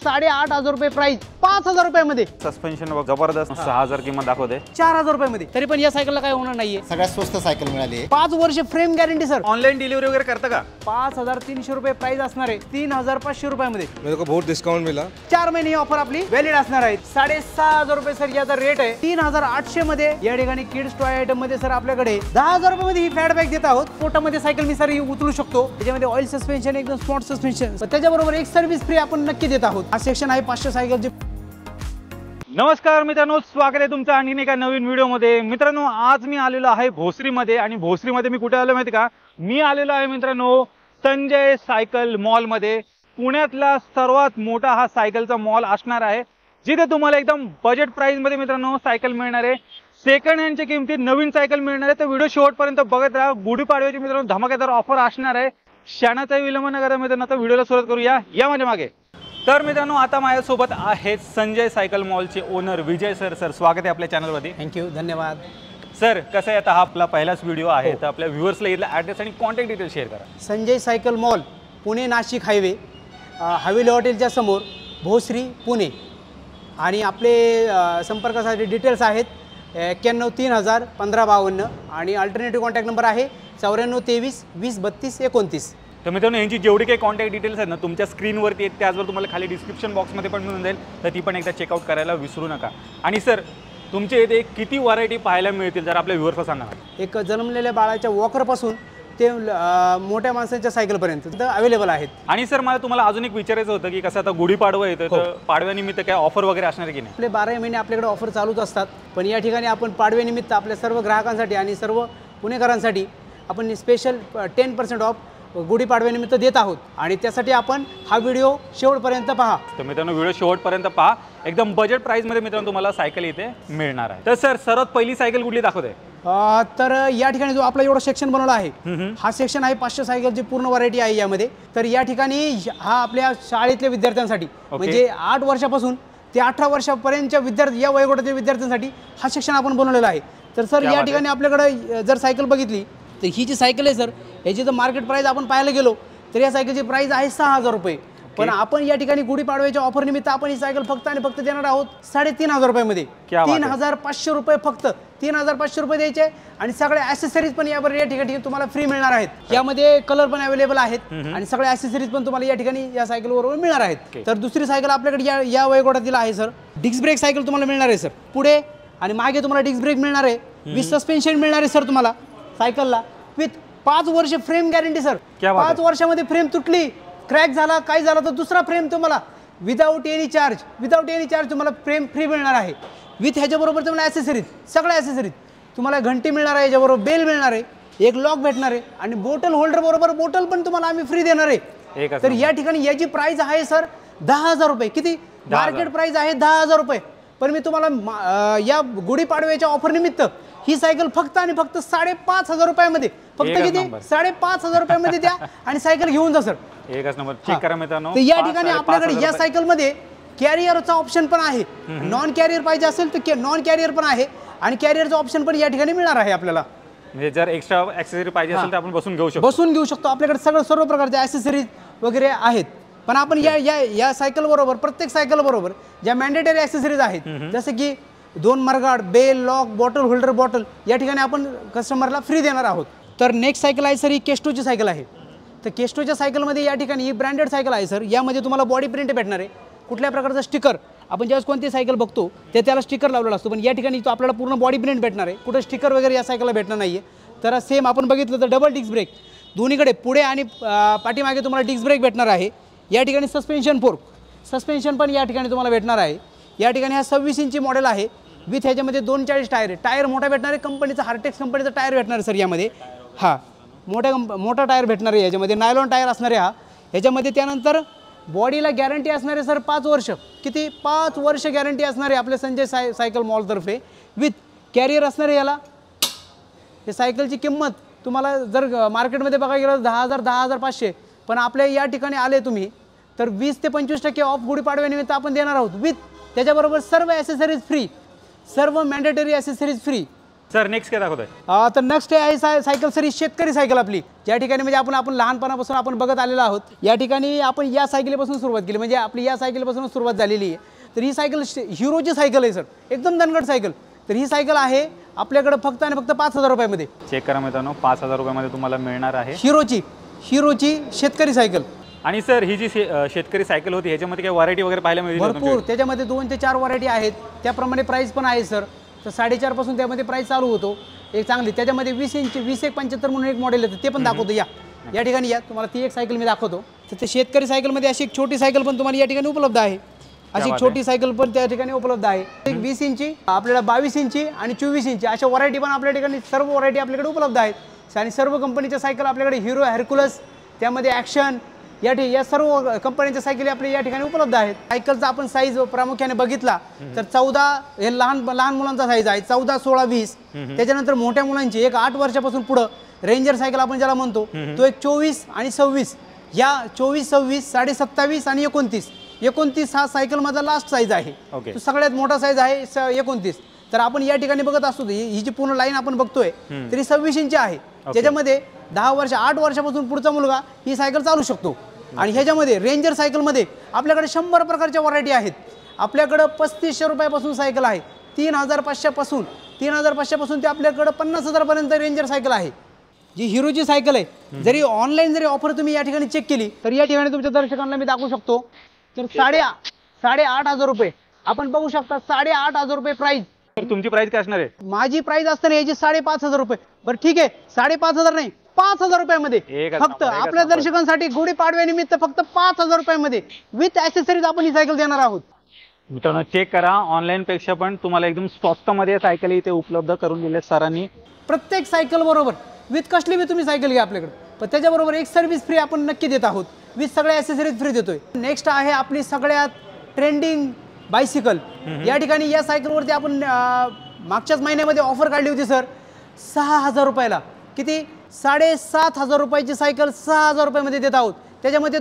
8,500 रुपये प्राइस, 5,000 रुपयामध्ये सस्पेन्शन जबरदस्त 6,000 किंमत दाखवते, 4,000 रुपयामध्ये. तरी पण या सायकलला काय होणार नाहीये, सगळ्यात स्वस्त सायकल मिळाली. 5 वर्ष frame guarantee sir. Online delivery वगैरह करता का? 5,300 रुपये प्राइस असणार आहे, 3,500 रुपयामध्ये. मेरे को बहुत डिस्काउंट मिला. 4 महिने ही ऑफर आपली व्हॅलिड असणार आहे. 6,500 रुपये सर याचा रेट आहे. 3,800 मध्ये या ठिकाणी किड्स टॉय आयटम मध्ये सर आपल्याकडे 10,000 रुपयामध्ये ही फॅट बॅग देत आहोत. पोटामध्ये सायकल मी सर उचलू शकतो. त्याच्यामध्ये ऑइल सस्पेन्शन, एकदम स्पॉट सस्पेन्शन, त्याच्याबरोबर एक सर्व्हिस फ्री आपण नक्की देत आहोत. हा सेक्शन आहे 500 सायकलचे. नमस्कार मित्रांनो, स्वागत आहे तुमचं आणखीन एका नवीन व्हिडिओमध्ये. मित्रांनो, आज मी आलेलो आहे भोसरीमध्ये. आणि भोसरीमध्ये मी कुठे आलो माहिती का? मी आलेलो आहे मित्रांनो संजय सायकल मॉलमध्ये. पुण्यातला सर्वात मोठा हा सायकलचा मॉल असणार आहे, जिथे तुम्हाला एकदम बजेट प्राइसमध्ये मित्रांनो सायकल मिळणार आहे. सेकंड हँडच्या किमतीत नवीन सायकल मिळणार आहे. तर व्हिडिओ शेवटपर्यंत बघत राहा. गुढीपाडव्याची मित्रांनो धमाकेदार ऑफर असणार आहे. क्षणाचा विलंब न करता मित्रांनो आता व्हिडिओला सुरुवात करूया. या माझ्या मागे. तर मित्रांनो, आता माझ्यासोबत आहेत संजय सायकल मॉलचे ओनर विजय सर. सर, स्वागत आहे आपल्या चॅनलवरती. थँक्यू, धन्यवाद. सर, कसं आहे, आता हा आपला पहिलाच व्हिडिओ आहे, तर आपल्या व्ह्युअर्सला इथला ॲड्रेस आणि कॉन्टॅक्ट डिटेल शेअर करा. Sanjay cycle mall, Pune Nashik highway, Haveli हॉटेलच्या समोर, भोसरी, पुणे. आणि आपले संपर्कासाठी डिटेल्स आहेत 91 3000 1552 आणि अल्टरनेटिव्ह कॉन्टॅक्ट नंबर आहे 94 23 20 32 29. तर मित्रांनो, यांची जेवढी काही कॉन्टॅक्ट डिटेल्स आहेत ना तुमच्या स्क्रीनवरती आहेत, त्याचबरोबर तुम्हाला खाली डिस्क्रिप्शन बॉक्समध्ये पण मिळून जाईल, तर ती पण एकदा चेकआउट करायला विसरू नका. आणि सर, तुमच्या इथे किती व्हरायटी पाहायला मिळतील जर आपल्या व्ह्युअर्सला सांगा ना. एक जन्मलेल्या बाळाच्या वॉकरपासून ते मोठ्या माणसांच्या सायकलपर्यंत तिथं अवेलेबल आहेत. आणि सर, मला तुम्हाला अजून एक विचारायचं होतं की कसं आता गुढीपाडवा येतं, तर पाडव्यानिमित्त काय ऑफर वगैरे असणार की नाही? आपले 12 महिने आपल्याकडे ऑफर चालूच असतात. पण या ठिकाणी आपण पाडव्यानिमित्त आपल्या सर्व ग्राहकांसाठी आणि सर्व पुणेकरांसाठी आपण स्पेशल 10% ऑफ गुढीपाडव्यानिमित्त देत आहोत. आणि त्यासाठी आपण हा व्हिडिओ शेवटपर्यंत पहा. तर मित्रांनो, व्हिडिओ शेवटपर्यंत पहा. एकदम बजेट प्राइसमध्ये मित्रांनो तुम्हाला सायकल इथे मिळणार आहे. तर सर, सर्वात पहिली सायकल कुठली दाखवते? तर या ठिकाणी जो आपला एवढा सेक्शन बनवला आहे, हा सेक्शन आहे 500 सायकलची पूर्ण व्हरायटी आहे यामध्ये. तर या ठिकाणी हा आपल्या शाळेतल्या विद्यार्थ्यांसाठी, म्हणजे 8 वर्षापासून ते 18 वर्षापर्यंतच्या विद्यार्थी, या वयोगटाच्या विद्यार्थ्यांसाठी हा सेक्शन आपण बनवलेला आहे. तर सर, या ठिकाणी आपल्याकडे जर सायकल बघितली तर ही जी सायकल आहे सर, याची जर मार्केट प्राइस आपण पाहायला गेलो तर या सायकलची प्राइस आहे 6,000 रुपये. पण आपण या ठिकाणी गुढीपाडव्याच्या ऑफर निमित्त आपण ही सायकल फक्त आणि फक्त देणार आहोत 3,500 रुपयामध्ये. 3,500 रुपये, फक्त 3,500 रुपये द्यायचे. आणि सगळे ॲसेसरीज पण यावर या ठिकाणी तुम्हाला फ्री मिळणार आहेत. यामध्ये कलर पण अवेलेबल आहेत आणि सगळे ॲसेसरीज पण तुम्हाला या ठिकाणी या सायकल बरोबर मिळणार आहेत. तर दुसरी सायकल आपल्याकडे या वयोगटातील आहे सर, डिस्क ब्रेक सायकल तुम्हाला मिळणार आहे सर. पुढे आणि मागे तुम्हाला डिस्क ब्रेक मिळणार आहे, विथ सस्पेन्शन मिळणार आहे सर तुम्हाला सायकलला, विथ 5 वर्ष फ्रेम गॅरंटी सर. 5 वर्षामध्ये फ्रेम तुटली, क्रॅक झाला, काय झाला तर दुसरा फ्रेम तुम्हाला विदाऊट एनी चार्ज तुम्हाला फ्रेम फ्री मिळणार आहे. विथ ह्याच्याबरोबर तुम्हाला ॲसेसरीज, सगळ्या ॲसेसरीज तुम्हाला घंटी मिळणार आहे, याच्याबरोबर बेल मिळणार आहे, एक लॉक भेटणार आहे आणि बॉटल होल्डर बरोबर बॉटल पण तुम्हाला आम्ही फ्री देणार आहे. तर या ठिकाणी याची प्राइस आहे सर 10,000 रुपये. किती? मार्केट प्राइस आहे 10,000 रुपये. पण मी तुम्हाला या गुढीपाडव्याच्या ऑफर निमित्त ही सायकल फक्त आणि फक्त 5,500 रुपयामध्ये, फक्त किती? 5,500 रुपयामध्ये द्या आणि सायकल घेऊन जा सर. एकच नंबर. चेक करा मित्रांनो. तर या ठिकाणी आपल्याकडे या सायकलमध्ये कॅरियरचा ऑप्शन पण आहे. नॉन कॅरियर पाहिजे असेल तर नॉन कॅरियर पण आहे आणि कॅरियरचा ऑप्शन पण या ठिकाणी मिळणार आहे आपल्याला. म्हणजे जर एक्स्ट्रा ॲक्सेसरी पाहिजे असेल तर आपण बसून घेऊ शकतो. आपल्याकडे सर्व प्रकारचे ॲक्सेसरीज वगैरे आहेत. पण आपण या सायकल बरोबर, प्रत्येक सायकल बरोबर ज्या मॅन्डेटरी ॲक्सेसरीज आहेत, जसे की 2 mudguard, bell, lock, bottle holder, bottle या ठिकाणी आपण कस्टमरला फ्री देणार आहोत. तर नेक्स्ट सायकल आहे सर, ही केस्टोची सायकल आहे. तर केस्टोच्या सायकलमध्ये या ठिकाणी ही ब्रँडेड सायकल आहे सर. यामध्ये तुम्हाला बॉडी प्रिंट भेटणार आहे, कुठल्या प्रकारचा स्टिकर. आपण ज्यावेळेस कोणती सायकल बघतो ते त्याला स्टिकर लावलेला असतो, पण या ठिकाणी तो आपल्याला पूर्ण बॉडी प्रिंट भेटणार आहे. कुठं स्टिकर वगैरे या सायकलला भेटणार नाही आहे. तर सेम आपण बघितलं तर डबल डिस्क ब्रेक, दोन्हीकडे पुढे आणि पाठीमागे तुम्हाला डिस्क ब्रेक भेटणार आहे. या ठिकाणी सस्पेन्शन पण या ठिकाणी तुम्हाला भेटणार आहे. या ठिकाणी हा 26 इंची मॉडेल आहे, विथ ह्याच्यामध्ये 240 टायर आहे. टायर मोठा भेटणार आहे, कंपनीचा हार्टेक्स कंपनीचा टायर भेटणार आहे सर यामध्ये. मोठा टायर भेटणार आहे याच्यामध्ये, नायलॉन टायर असणार आहे हा ह्याच्यामध्ये. त्यानंतर बॉडीला गॅरंटी असणार आहे सर 5 वर्ष. किती? 5 वर्ष गॅरंटी असणार आहे आपल्या संजय सायकल मॉलतर्फे. विथ कॅरियर असणार आहे याला. हे सायकलची किंमत तुम्हाला जर मार्केटमध्ये बघायला गेलं 10,000 10,500, पण आपल्या या ठिकाणी आले तुम्ही तर 20 ते 25% ऑफ गुढीपाडव्यानिमित्त आपण देणार आहोत. विथ त्याच्याबरोबर सर्व ॲसेसरीज फ्री, सर्व mandatory accessories free. Sir next काय दाखवताय? तर नेक्स्ट आहे सायकल सर, ही शेतकरी सायकल आपली, ज्या ठिकाणी म्हणजे आपण लहानपणापासून आपण बघत आलेलो आहोत. या ठिकाणी आपण या सायकलीपासून सुरुवात केली, म्हणजे आपली या सायकलीपासून सुरुवात झालेली आहे. तर ही सायकल हिरोची सायकल आहे सर, एकदम दणकट सायकल. तर ही सायकल आहे आपल्याकडे फक्त आणि फक्त 5,000 रुपयामध्ये. चेक करा मित्रांनो, 5,000 रुपयामध्ये तुम्हाला मिळणार आहे हिरोची शेतकरी सायकल. आणि सर ही जी शेतकरी सायकल होती ह्याच्यामध्ये काही व्हरायटी वगैरे पाहायला मिळेल? भरपूर, त्याच्यामध्ये 2 ते 4 व्हरायटी आहेत. त्याप्रमाणे प्राइस पण आहे सर. तर 4.5 पासून त्यामध्ये प्राइस चालू होतो एक चांगली. त्याच्यामध्ये 20 इंच 20-1.75 म्हणून एक मॉडेल येतं, ते पण दाखवतो. या ठिकाणी या, तुम्हाला ती एक सायकल मी दाखवतो. तर ते शेतकरी सायकलमध्ये अशी एक छोटी सायकल पण तुम्हाला या ठिकाणी उपलब्ध आहे. अशी छोटी सायकल पण त्या ठिकाणी उपलब्ध आहे. एक 20 इंची, आपल्याला 22 इंची आणि 24 इंची अशा व्हरायटी पण आपल्या ठिकाणी, सर्व व्हरायटी आपल्याकडे उपलब्ध आहेत. आणि सर्व कंपनीच्या सायकल आपल्याकडे, हिरो, हर्क्युलस, त्यामध्ये ॲक्शन, या सर्व कंपन्यांच्या सायकली आपल्या या ठिकाणी उपलब्ध आहेत. सायकलचा आपण साईज प्रामुख्याने बघितला तर 14 हे लहान मुलांचा साईज आहे, 14, 16, 20. त्याच्यानंतर मोठ्या मुलांची एक 8 वर्षापासून पुढं रेंजर सायकल आपण ज्याला म्हणतो, तो एक 24 आणि 26. या 24, 26, 27.5 आणि 29 हा सायकल माझा लास्ट साईज आहे. तो सगळ्यात मोठा साईज आहे 29. तर आपण या ठिकाणी बघत असतो, ही जी पूर्ण लाईन आपण बघतोय तरी 26 इंच आहे. ज्याच्यामध्ये 8 वर्षापासून पुढचा मुलगा ही सायकल चालू शकतो. आणि ह्याच्यामध्ये रेंजर सायकलमध्ये आपल्याकडे 100 प्रकारच्या व्हरायटी आहेत. आपल्याकडं 3500 रुपयापासून सायकल आहे, 3,500 पासून ते आपल्याकडं 50,000 पर्यंत रेंजर सायकल आहे. जी हिरोची सायकल आहे, जरी ऑनलाईन ऑफर तुम्ही या ठिकाणी चेक केली तर या ठिकाणी तुमच्या दर्शकांना मी दाखवू शकतो. तर 8,500 रुपये आपण बघू शकता. 8,500 रुपये प्राइस. तुमची प्राइस काय असणार आहे? माझी प्राइस असताना याची 5,500 रुपये. बरं ठीक आहे, 5,500 नाही, 5,000 रुपयामध्ये फक्त आपल्या दर्शकांसाठी गुढीपाडव्यानिमित्त फक्त 5,000 रुपयामध्ये विथ ॲक्सेसरीज आपण ही सायकल देणार आहोत. मित्रांनो चेक करा, ऑनलाईन पेक्षा पण तुम्हाला एकदम स्वस्तामध्ये सायकल इथे उपलब्ध करून दिले सरांनी. प्रत्येक सायकल बरोबर विथ कसली बी तुम्ही सायकल घ्या आपल्याकडे, पण त्याच्याबरोबर एक सर्व्हिस फ्री आपण नक्की देत आहोत. विथ सगळ्या ॲक्सेसरीज फ्री देतोय. नेक्स्ट आहे आपली सगळ्यात ट्रेंडिंग बायसिकल. या ठिकाणी या सायकलवरती आपण मागच्याच महिन्यामध्ये ऑफर काढली होती सर, 6,000 रुपयाला. किती? 7,500 रुपयाची सायकल 6,000 रुपयामध्ये देत आहोत. त्याच्यामध्ये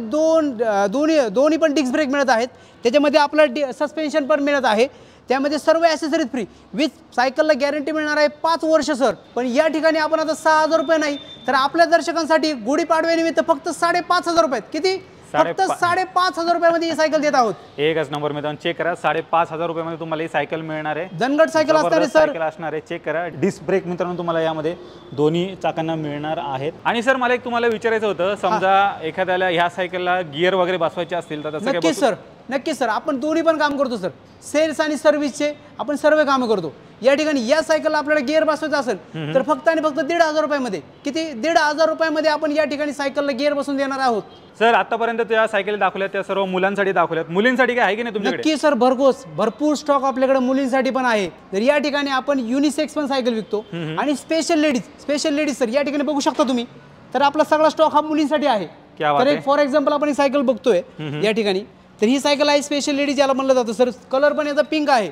दोन्ही पण डिस्क ब्रेक मिळत आहेत. त्याच्यामध्ये आपलं सस्पेन्शन पण मिळत आहे. त्यामध्ये सर्व ॲक्सेसरीज फ्री. विथ सायकलला गॅरंटी मिळणार आहे 5 वर्ष सर. पण या ठिकाणी आपण आता 6,000 रुपये नाही तर आपल्या दर्शकांसाठी गुढीपाडव्यानिमित्त फक्त 5,500 रुपये. किती? फक्त 5,500 रुपयामध्ये ही सायकल देत आहोत. एकच नंबर मित्रांनो चेक करा, 5,500 रुपयामध्ये तुम्हाला ही सायकल मिळणार आहे. दणगट सायकल असणार आहे सर. असणार आहे. चेक करा, डिस्क ब्रेक मित्रांनो तुम्हाला यामध्ये दोन्ही चाकांना मिळणार आहेत. आणि सर मला एक तुम्हाला विचारायचं होतं, समजा एखाद्याला ह्या सायकलला गिअर वगैरे बसवायचे असतील तर तसं नक्कीच सर, आपण दोन्ही पण काम करतो सर. सेल्स आणि सर्व्हिसचे आपण सर्व कामं करतो. या ठिकाणी या सायकलला आपल्याला गिअर बसवायचा असेल तर फक्त आणि फक्त 1,500 रुपयामध्ये. किती? 1,500 रुपयामध्ये आपण या ठिकाणी सायकलला गिअर बसवून देणार आहोत. सर आतापर्यंत त्या सायकली दाखवल्यात त्या सर्व मुलांसाठी दाखवल्यात, मुलींसाठी काय आहे की नाही तुमच्याकडे? नक्की सर, भरपूर स्टॉक आपल्याकडे मुलींसाठी पण आहे. तर या ठिकाणी आपण युनिसेक्स पण सायकल विकतो आणि स्पेशल लेडीज सर या ठिकाणी बघू शकता तुम्ही. तर आपला सगळा स्टॉक हा मुलींसाठी आहे. तर एक फॉर एक्झाम्पल आपण ही सायकल बघतोय या ठिकाणी, तर ही सायकल आहे स्पेशल लेडीज याला म्हणलं जातं सर. कलर पण याचा पिंक आहे,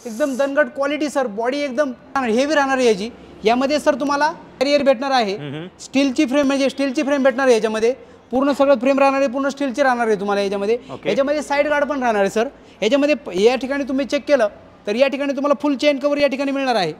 एकदम दणगट क्वालिटी सर. बॉडी एकदम हेवी राहणार आहे याची. यामध्ये सर तुम्हाला कॅरियर भेटणार आहे, स्टीलची फ्रेम भेटणार आहे याच्यामध्ये. पूर्ण सगळं फ्रेम राहणार आहे, पूर्ण स्टीलची राहणार आहे तुम्हाला याच्यामध्ये साईड गार्ड पण राहणार आहे सर. याच्यामध्ये या ठिकाणी तुम्ही चेक केलं तर या ठिकाणी तुम्हाला फुल चेन कवर या ठिकाणी मिळणार आहे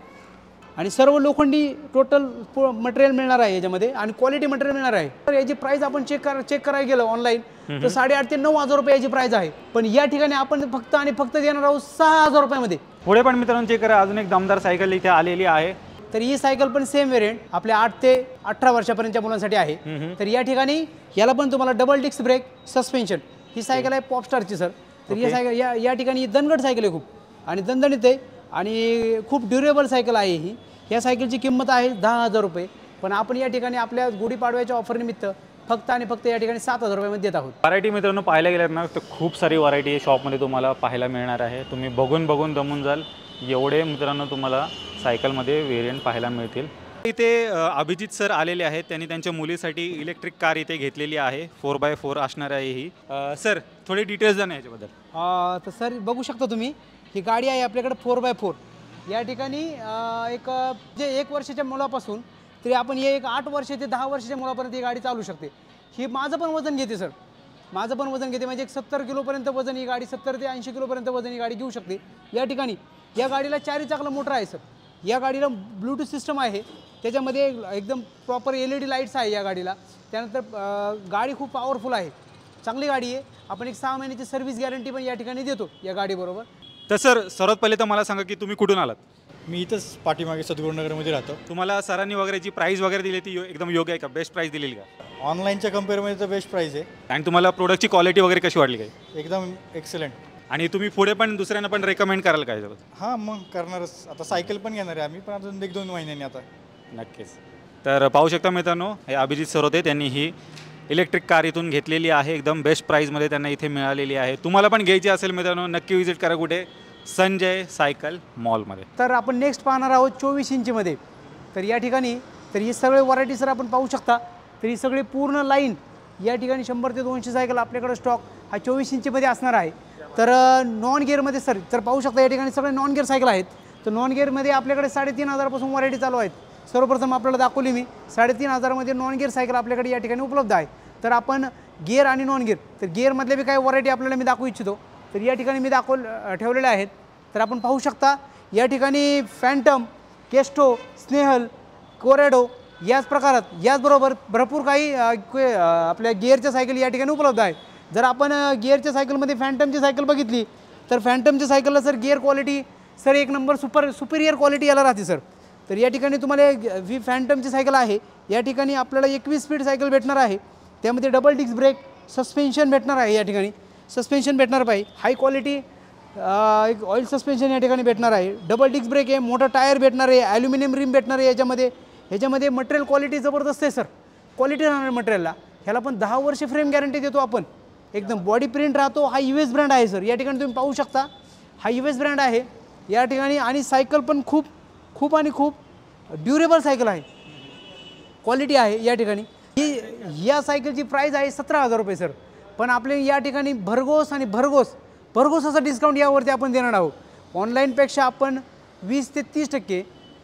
आणि सर्व लोखंडी टोटल मटेरियल मिळणार आहे याच्यामध्ये आणि क्वालिटी मटेरियल मिळणार आहे. तर याची प्राइस आपण चेक करायला गेलो ऑनलाईन तर 8,500 ते 9,000 रुपये याची प्राइस आहे. पण या ठिकाणी आपण फक्त आणि फक्त देणार आहोत 6,000 रुपयामध्ये. पुढे पण मित्रांनो चेक करा, अजून एक दमदार सायकल इथे आलेली आहे. तर ही सायकल पण सेम वेरियंट आपल्या 8 ते 18 वर्षापर्यंतच्या मुलांसाठी आहे. तर या ठिकाणी याला पण तुम्हाला डबल डिस्क ब्रेक, सस्पेन्शन. ही सायकल आहे पॉपस्टारची सर. तर ही सायकल या ठिकाणी दणगट सायकल आहे, खूप आणि दणदणीत आहे आणि खूप ड्युरेबल सायकल आहे ही. या सायकलची किंमत आहे 10,000 रुपये. पण आपण या ठिकाणी आपल्या गुढीपाडव्याच्या ऑफरनिमित्त फक्त आणि फक्त या ठिकाणी 7,000 रुपयामध्ये देत आहोत. व्हरायटी मित्रांनो पाहायला गेल्यात ना तर खूप सारी व्हरायटी शॉपमध्ये तुम्हाला पाहायला मिळणार आहे. तुम्ही बघून दमून जाल, एवढे मित्रांनो तुम्हाला सायकलमध्ये वेरियंट पाहायला मिळतील. इथे अभिजित सर आलेले आहेत, त्यांनी त्यांच्या मुलीसाठी इलेक्ट्रिक कार इथे घेतलेली आहे. 4x4 असणार आहे ही. सर थोडी डिटेल्स द्या ना याच्याबद्दल. तर सर बघू शकता तुम्ही, ही गाडी आहे आपल्याकडे 4x4. या ठिकाणी जे 1 वर्षाच्या मुलापासून तरी आपण एक 8 वर्ष ते 10 वर्षाच्या मुलापर्यंत ही गाडी चालू शकते. ही माझं पण वजन घेते सर, म्हणजे 70 किलोपर्यंत वजन ही गाडी, 70 ते 80 किलोपर्यंत वजन ही गाडी घेऊ शकते. या ठिकाणी या गाडीला 4 चाकलं मोटर आहे सर. या गाडीला ब्लूटूथ सिस्टम आहे, त्याच्यामध्ये एकदम प्रॉपर LED लाईट्स आहे या गाडीला. त्यानंतर गाडी खूप पॉवरफुल आहे, चांगली गाडी आहे. आपण एक 6 महिन्याची सर्व्हिस गॅरंटी पण या ठिकाणी देतो या गाडीबरोबर. तर सर सर्वात पहिले तर मला सांगा की तुम्ही कुठून आलात? मी इथंच पाठीमागे सद्गुरुनगरमध्ये राहतो. तुम्हाला सरांनी वगैरे जी प्राईस वगैरे दिली ती एकदम योग्य आहे का? बेस्ट प्राईस दिलेली का? ऑनलाईनच्या कम्पेअरमध्ये तर बेस्ट प्राईस आहे, आणि तुम्हाला प्रोडक्टची क्वालिटी वगैरे कशी वाटली काय? एकदम एक्सलंट. आणि तुम्ही पुढे पण दुसऱ्यांना पण रेकमेंड कराल काय? हां मग करणारच. आता सायकल पण घेणार आहे आम्ही, पण अजून 1-2 महिन्यांनी आता. नक्कीच. तर पाहू शकता मित्रांनो, हे अभिजित सर होते, त्यांनी ही इलेक्ट्रिक कार इथून घेतलेली आहे. एकदम बेस्ट प्राईजमध्ये त्यांना इथे मिळालेली आहे. तुम्हाला पण घ्यायची असेल मित्रांनो, नक्की विजिट करा. कुठे? संजय सायकल मॉलमध्ये. तर आपण नेक्स्ट पाहणार आहोत 24 इंचमध्ये. तर या ठिकाणी तर ही सगळे व्हरायटी सर आपण पाहू शकता. तर ही सगळी पूर्ण लाईन या ठिकाणी 100 ते 200 सायकल आपल्याकडे स्टॉक हा 24 इंचमध्ये असणार आहे. तर नॉन गिअरमध्ये सर तर पाहू शकता या ठिकाणी सगळे नॉन गिअर सायकल आहेत. तर नॉन गिअरमध्ये आपल्याकडे 3,500 पासून व्हरायटी चालू आहेत. सर्वप्रथम आपल्याला दाखवली मी 3,500 मध्ये नॉन गिअर सायकल आपल्याकडे या ठिकाणी उपलब्ध आहे. तर आपण गिअर आणि नॉन गिअर तर गिअरमधले बी काही व्हरायटी आपल्याला मी दाखवू इच्छितो. तर या ठिकाणी मी ठेवलेले आहेत. तर आपण पाहू शकता या ठिकाणी फॅन्टम, केस्टो, स्नेहल, कोरेडो याच प्रकारात याचबरोबर भरपूर काही आपल्या गिअरच्या सायकल या ठिकाणी उपलब्ध आहे. जर आपण गिअरच्या सायकलमध्ये फॅन्टमची सायकल बघितली तर फॅन्टमच्या सायकलला सर गिअर क्वालिटी सर एक नंबर सुपिरियर क्वालिटी याला राहते सर. तर या ठिकाणी तुम्हाला ही फॅन्टमची सायकल आहे. या ठिकाणी आपल्याला 21 स्पीड सायकल भेटणार आहे. त्यामध्ये डबल डिस्क ब्रेक, सस्पेन्शन भेटणार आहे. या ठिकाणी सस्पेन्शन भेटणार पाहिजे, हाय क्वालिटी एक ऑइल सस्पेन्शन या ठिकाणी भेटणार आहे. डबल डिस्क ब्रेक आहे, मोठा टायर भेटणार आहे, ॲल्युमिनियम रिम भेटणार आहे. ह्याच्यामध्ये मटेरियल क्वालिटी जबरदस्त आहे सर, क्वालिटी राहणार मटेरियलला. ह्याला पण 10 वर्ष फ्रेम गॅरंटी देतो आपण. एकदम बॉडी प्रिंट राहतो. हा US ब्रँड आहे सर. या ठिकाणी तुम्ही पाहू शकता हा US ब्रँड आहे या ठिकाणी. आणि सायकल पण खूप खूप आणि खूप ड्युरेबल सायकल आहे, क्वालिटी आहे या ठिकाणी. ही या सायकलची प्राईस आहे 17,000 रुपये सर. पण आपले या ठिकाणी भरघोस आणि भरघोस असा डिस्काउंट यावरती आपण देणार आहोत. ऑनलाईनपेक्षा आपण 20 ते 30%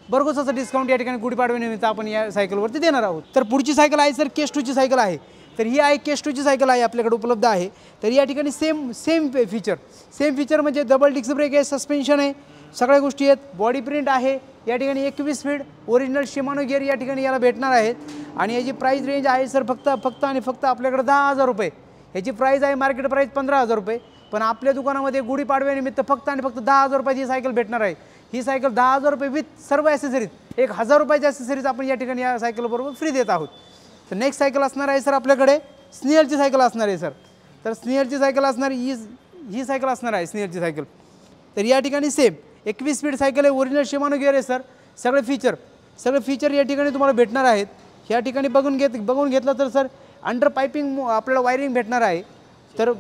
भरघोस असा डिस्काउंट या ठिकाणी गुढीपाडव्यानिमित्त आपण या सायकलवरती देणार आहोत. तर पुढची सायकल आहे सर केस्टोची सायकल आहे. तर ही आहे केस्टोची सायकल आहे आपल्याकडे उपलब्ध आहे. तर या ठिकाणी सेम फीचर म्हणजे डबल डिस्क ब्रेक आहे, सस्पेन्शन आहे, सगळ्या गोष्टी आहेत. बॉडी प्रिंट आहे या ठिकाणी. 21 स्पीड ओरिजिनल शिमानो गिअर या ठिकाणी याला भेटणार आहेत. आणि याची प्राईस रेंज आहे सर फक्त आणि फक्त आपल्याकडे 10,000 रुपये. याची प्राईस आहे मार्केट प्राईस 15,000 रुपये. पण आपल्या दुकानामध्ये गुढीपाडव्यानिमित्त फक्त आणि फक्त 10,000 रुपयाची ही सायकल भेटणार आहे. ही सायकल 10,000 रुपये विथ सर्व ॲसेसरीज, 1,000 रुपयाची ॲसेसरीज आपण या ठिकाणी या सायकलबरोबर फ्री देत आहोत. तर नेक्स्ट सायकल असणार आहे सर आपल्याकडे स्नेहलची सायकल असणार आहे सर. तर स्नेहलची सायकल असणार ही सायकल असणार आहे स्नेहलची सायकल. तर या ठिकाणी सेम 21 स्पीड सायकल आहे, ओरिजिनल शिमानो गिअर आहे सर. सगळे फीचर या ठिकाणी तुम्हाला भेटणार आहेत. या ठिकाणी बघून घेतलं तर सर अंडर पायपिंग आपल्याला वायरिंग भेटणार आहे. तर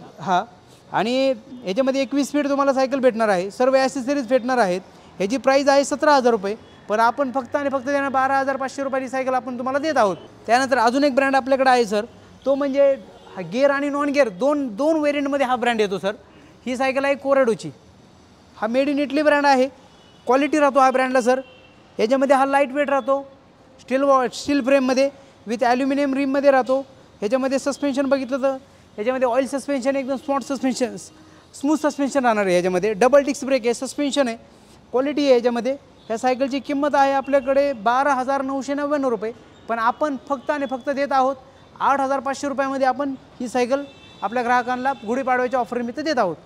आणि ह्याच्यामध्ये 21 स्पीड तुम्हाला सायकल भेटणार आहे, सर्व ॲसेसरीज भेटणार आहेत. ह्याची प्राईस आहे 17,000 रुपये. पण आपण फक्त आणि फक्त त्यांना 12,500 रुपयाची सायकल आपण तुम्हाला देत आहोत. त्यानंतर अजून एक ब्रँड आपल्याकडे आहे सर, तो म्हणजे हा गिअर आणि नॉन गिअर दोन वेरियंटमध्ये हा ब्रँड येतो सर. ही सायकल आहे कोरेडोची. हा मेड इन इटली ब्रँड आहे, क्वालिटी राहतो हा ब्रँडला सर. याच्यामध्ये हा लाईट वेट राहतो, स्टील फ्रेममध्ये विथ ॲल्युमिनियम रिममध्ये राहतो. ह्याच्यामध्ये सस्पेन्शन बघितलं तर ह्याच्यामध्ये ऑइल सस्पेन्शन, एकदम स्मूथ सस्पेन्शन राहणार आहे. ह्याच्यामध्ये डबल डिस्क ब्रेक आहे, सस्पेन्शन आहे, क्वालिटी आहे ह्याच्यामध्ये. ह्या सायकलची किंमत आहे आपल्याकडे 12,999 रुपये. पण आपण फक्त आणि फक्त देत आहोत 8,500 रुपयामध्ये आपण ही सायकल आपल्या ग्राहकांना गुढीपाडव्याच्या ऑफरनिमित्त देत आहोत.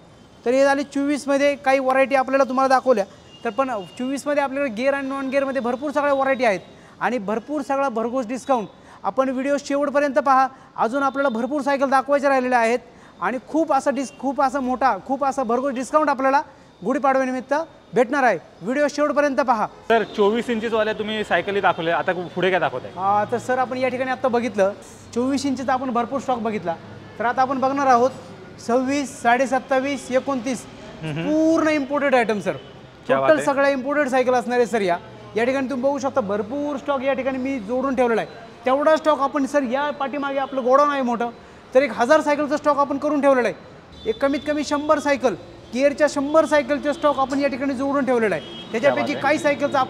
तर हे झाले 24मध्ये काही व्हरायटी आपल्याला तुम्हाला दाखवल्या. तर पण 24मध्ये आपल्याकडे गिअर आणि नॉन गिअरमध्ये भरपूर सगळ्या व्हरायटी आहेत आणि भरपूर सगळा भरघोस डिस्काउंट. आपण व्हिडिओ शेवटपर्यंत पहा, अजून आपल्याला भरपूर सायकल दाखवायच्या राहिलेल्या आहेत आणि खूप असा भरघोस डिस्काउंट आपल्याला गुढीपाडव्यानिमित्त भेटणार आहे. व्हिडिओ शेवटपर्यंत पहा. सर 24 इंचीवाल्या तुम्ही सायकली दाखवले, आता पुढे काय दाखवत आहे? तर सर आपण या ठिकाणी आता बघितलं 24 इंचचा आपण भरपूर स्टॉक बघितला. तर आता आपण बघणार आहोत 26, 27, 29 पूर्ण इम्पोर्टेड आयटम सर. टोटल सगळ्या इम्पोर्टेड सायकल असणार आहे सर. या ठिकाणी तुम्ही बघू शकता भरपूर स्टॉक या ठिकाणी मी जोडून ठेवलेला आहे. तेवढा स्टॉक आपण सर या पाठीमागे आपलं गोडाऊन आहे मोठं, तर 1,000 सायकलचा स्टॉक आपण करून ठेवलेला आहे. एक कमीत कमी 100 सायकल गिअरच्या 100 सायकलचा स्टॉक आपण या ठिकाणी जोडून ठेवलेला आहे. त्याच्यापैकी काही सायकलचा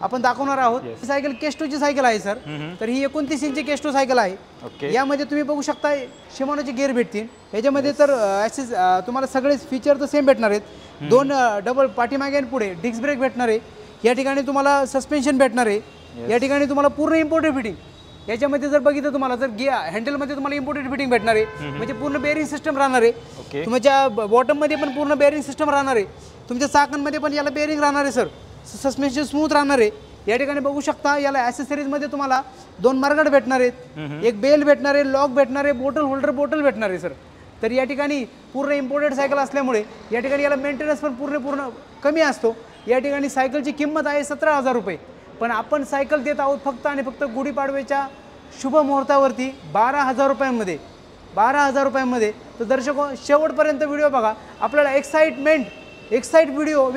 आपण दाखवणार आहोत. ही सायकल केस्टोची सायकल आहे सर. तर ही 29 इंची केस्टो सायकल आहे. यामध्ये तुम्ही बघू शकता शिमानोचे गिअर भेटतील. याच्यामध्ये तर तुम्हाला सगळे फीचर तर सेम भेटणार आहेत. 2 डबल पाठीमागे आणि पुढे डिस्क ब्रेक भेटणार आहे. या ठिकाणी तुम्हाला सस्पेन्शन भेटणार आहे, या ठिकाणी तुम्हाला पूर्ण इम्पोर्टेड फिटिंग, याच्यामध्ये जर बघितलं तुम्हाला जर हँडलमध्ये तुम्हाला इम्पोर्टेड फिटिंग भेटणार आहे, म्हणजे पूर्ण बेअरिंग सिस्टम राहणार आहे, तुमच्या बॉटममध्ये पण पूर्ण बेअरिंग सिस्टम राहणार आहे, तुमच्या चाकांमध्ये पण याला बेअरिंग राहणार आहे सर, सस्पेन्शन स्मूथ राहणार आहे। या ठिकाणी बघू शकता याला ॲसेसरीजमध्ये तुम्हाला 2 मार्गाड भेटणार आहेत, एक बेल भेटणार आहे, लॉक भेटणार आहे, बोटल भेटणार आहे सर। तर या ठिकाणी पूर्ण इम्पोर्टेड सायकल असल्यामुळे या ठिकाणी याला मेंटेनन्स पण पूर्ण कमी असतो। या ठिकाणी सायकलची किंमत आहे 17,000 रुपये, पण आपण सायकल देत आहोत फक्त आणि फक्त गुढीपाडव्याच्या शुभ मुहूर्तावरती 12,000 रुपयांमध्ये, 12,000 रुपयांमध्ये। तर दर्शको शेवटपर्यंत व्हिडिओ बघा, आपल्याला एक्साइट व्हिडिओ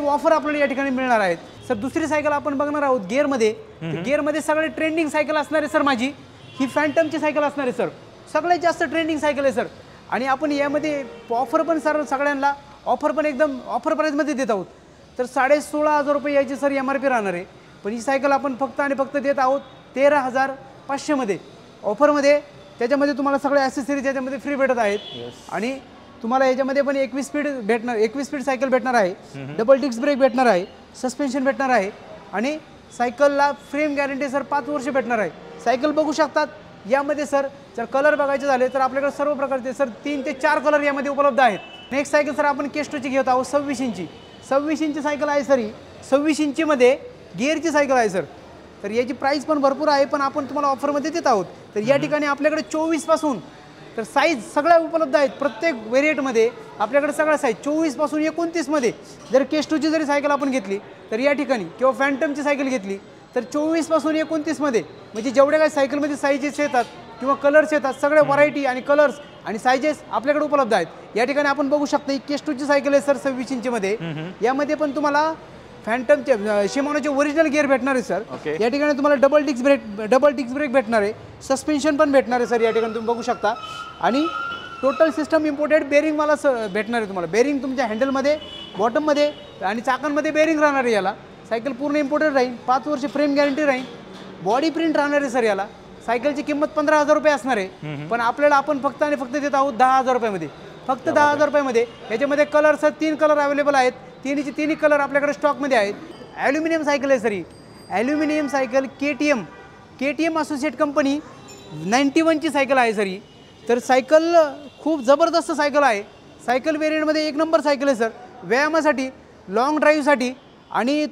ऑफर आपल्याला या ठिकाणी मिळणार आहेत सर। दुसरी सायकल आपण बघणार आहोत गिअरमध्ये सगळे ट्रेंडिंग सायकल असणार आहे सर। माझी ही फॅन्टमची सायकल असणार आहे सर, सगळ्यात जास्त ट्रेंडिंग सायकल आहे सर। आणि आपण यामध्ये ऑफर पण सर सगळ्यांना ऑफर पण एकदम ऑफर प्राईजमध्ये देत आहोत। तर 16,500 रुपये याची सर MRP राहणार आहे, पण ही सायकल आपण फक्त आणि फक्त देत आहोत 13,500 मध्ये ऑफरमध्ये। त्याच्यामध्ये तुम्हाला सगळे ॲसेसरीज याच्यामध्ये फ्री भेटत आहेत आणि तुम्हाला याच्यामध्ये पण 21 स्पीड सायकल भेटणार आहे, डबल डिस्क ब्रेक भेटणार आहे, सस्पेन्शन भेटणार आहे आणि सायकलला फ्रेम गॅरंटी सर 5 वर्ष भेटणार आहे। सायकल बघू शकतात यामध्ये सर, जर कलर बघायचे झाले तर आपल्याकडे सर्व प्रकारचे सर 3 ते 4 कलर यामध्ये उपलब्ध आहेत। नेक्स्ट सायकल सर आपण केस्टोची घेत आहोत 26 इंची सायकल आहे सर। ही 26 इंचीमध्ये गिअरची सायकल आहे सर। तर याची प्राईस पण भरपूर आहे, पण आपण तुम्हाला ऑफरमध्ये देत आहोत। तर या ठिकाणी आपल्याकडे 24 पासून तर साईज सगळ्या उपलब्ध आहेत, प्रत्येक व्हेरियंटमध्ये आपल्याकडे सगळ्या साईज 24 पासून 29 मध्ये। जर केस्टोची जरी सायकल आपण घेतली तर या ठिकाणी किंवा फॅन्टमची सायकल घेतली तर 24 पासून 29 मध्ये, म्हणजे जेवढे काही सायकलमध्ये साईजेस येतात किंवा कलर्स येतात सगळे व्हरायटी आणि कलर्स आणि साईजेस आपल्याकडे उपलब्ध आहेत। या ठिकाणी आपण बघू शकता ही केस्टोची सायकल आहे सर 26 इंचीमध्ये। यामध्ये पण तुम्हाला फॅन्टमचे शिमानोचे ओरिजिनल गिअर भेटणार आहे सर। या ठिकाणी तुम्हाला डबल डिस्क ब्रेक भेटणार आहे, सस्पेन्शन पण भेटणार आहे सर। या ठिकाणी तुम्ही बघू शकता आणि टोटल सिस्टम इम्पोर्टेड बेअरिंग मला भेटणार आहे तुम्हाला। बेअरिंग तुमच्या हँडलमध्ये, बॉटममध्ये आणि चाकांमध्ये बेअरिंग राहणार आहे याला। सायकल पूर्ण इम्पोर्टेड राहील, 5 वर्ष फ्रेम गॅरंटी राहील, बॉडी प्रिंट राहणार आहे सर याला। सायकलची किंमत 15,000 रुपये असणार आहे, पण आपल्याला आपण फक्त आणि फक्त देत आहोत 10,000 रुपयामध्ये, फक्त 10,000 रुपयामध्ये। याच्यामध्ये कलर सर 3 कलर अवेलेबल आहेत, तिन्ही कलर आपल्याकडे स्टॉकमध्ये आहेत। ॲल्युमिनियम सायकल आहे सर ही, aluminium cycle KTM associate company 91ची सायकल आहे सर ही। तर सायकल खूप जबरदस्त सायकल आहे, सायकल वेरियंटमध्ये 1 नंबर सायकल आहे सर। व्यायामासाठी, लॉंग ड्राईव्हसाठी आणि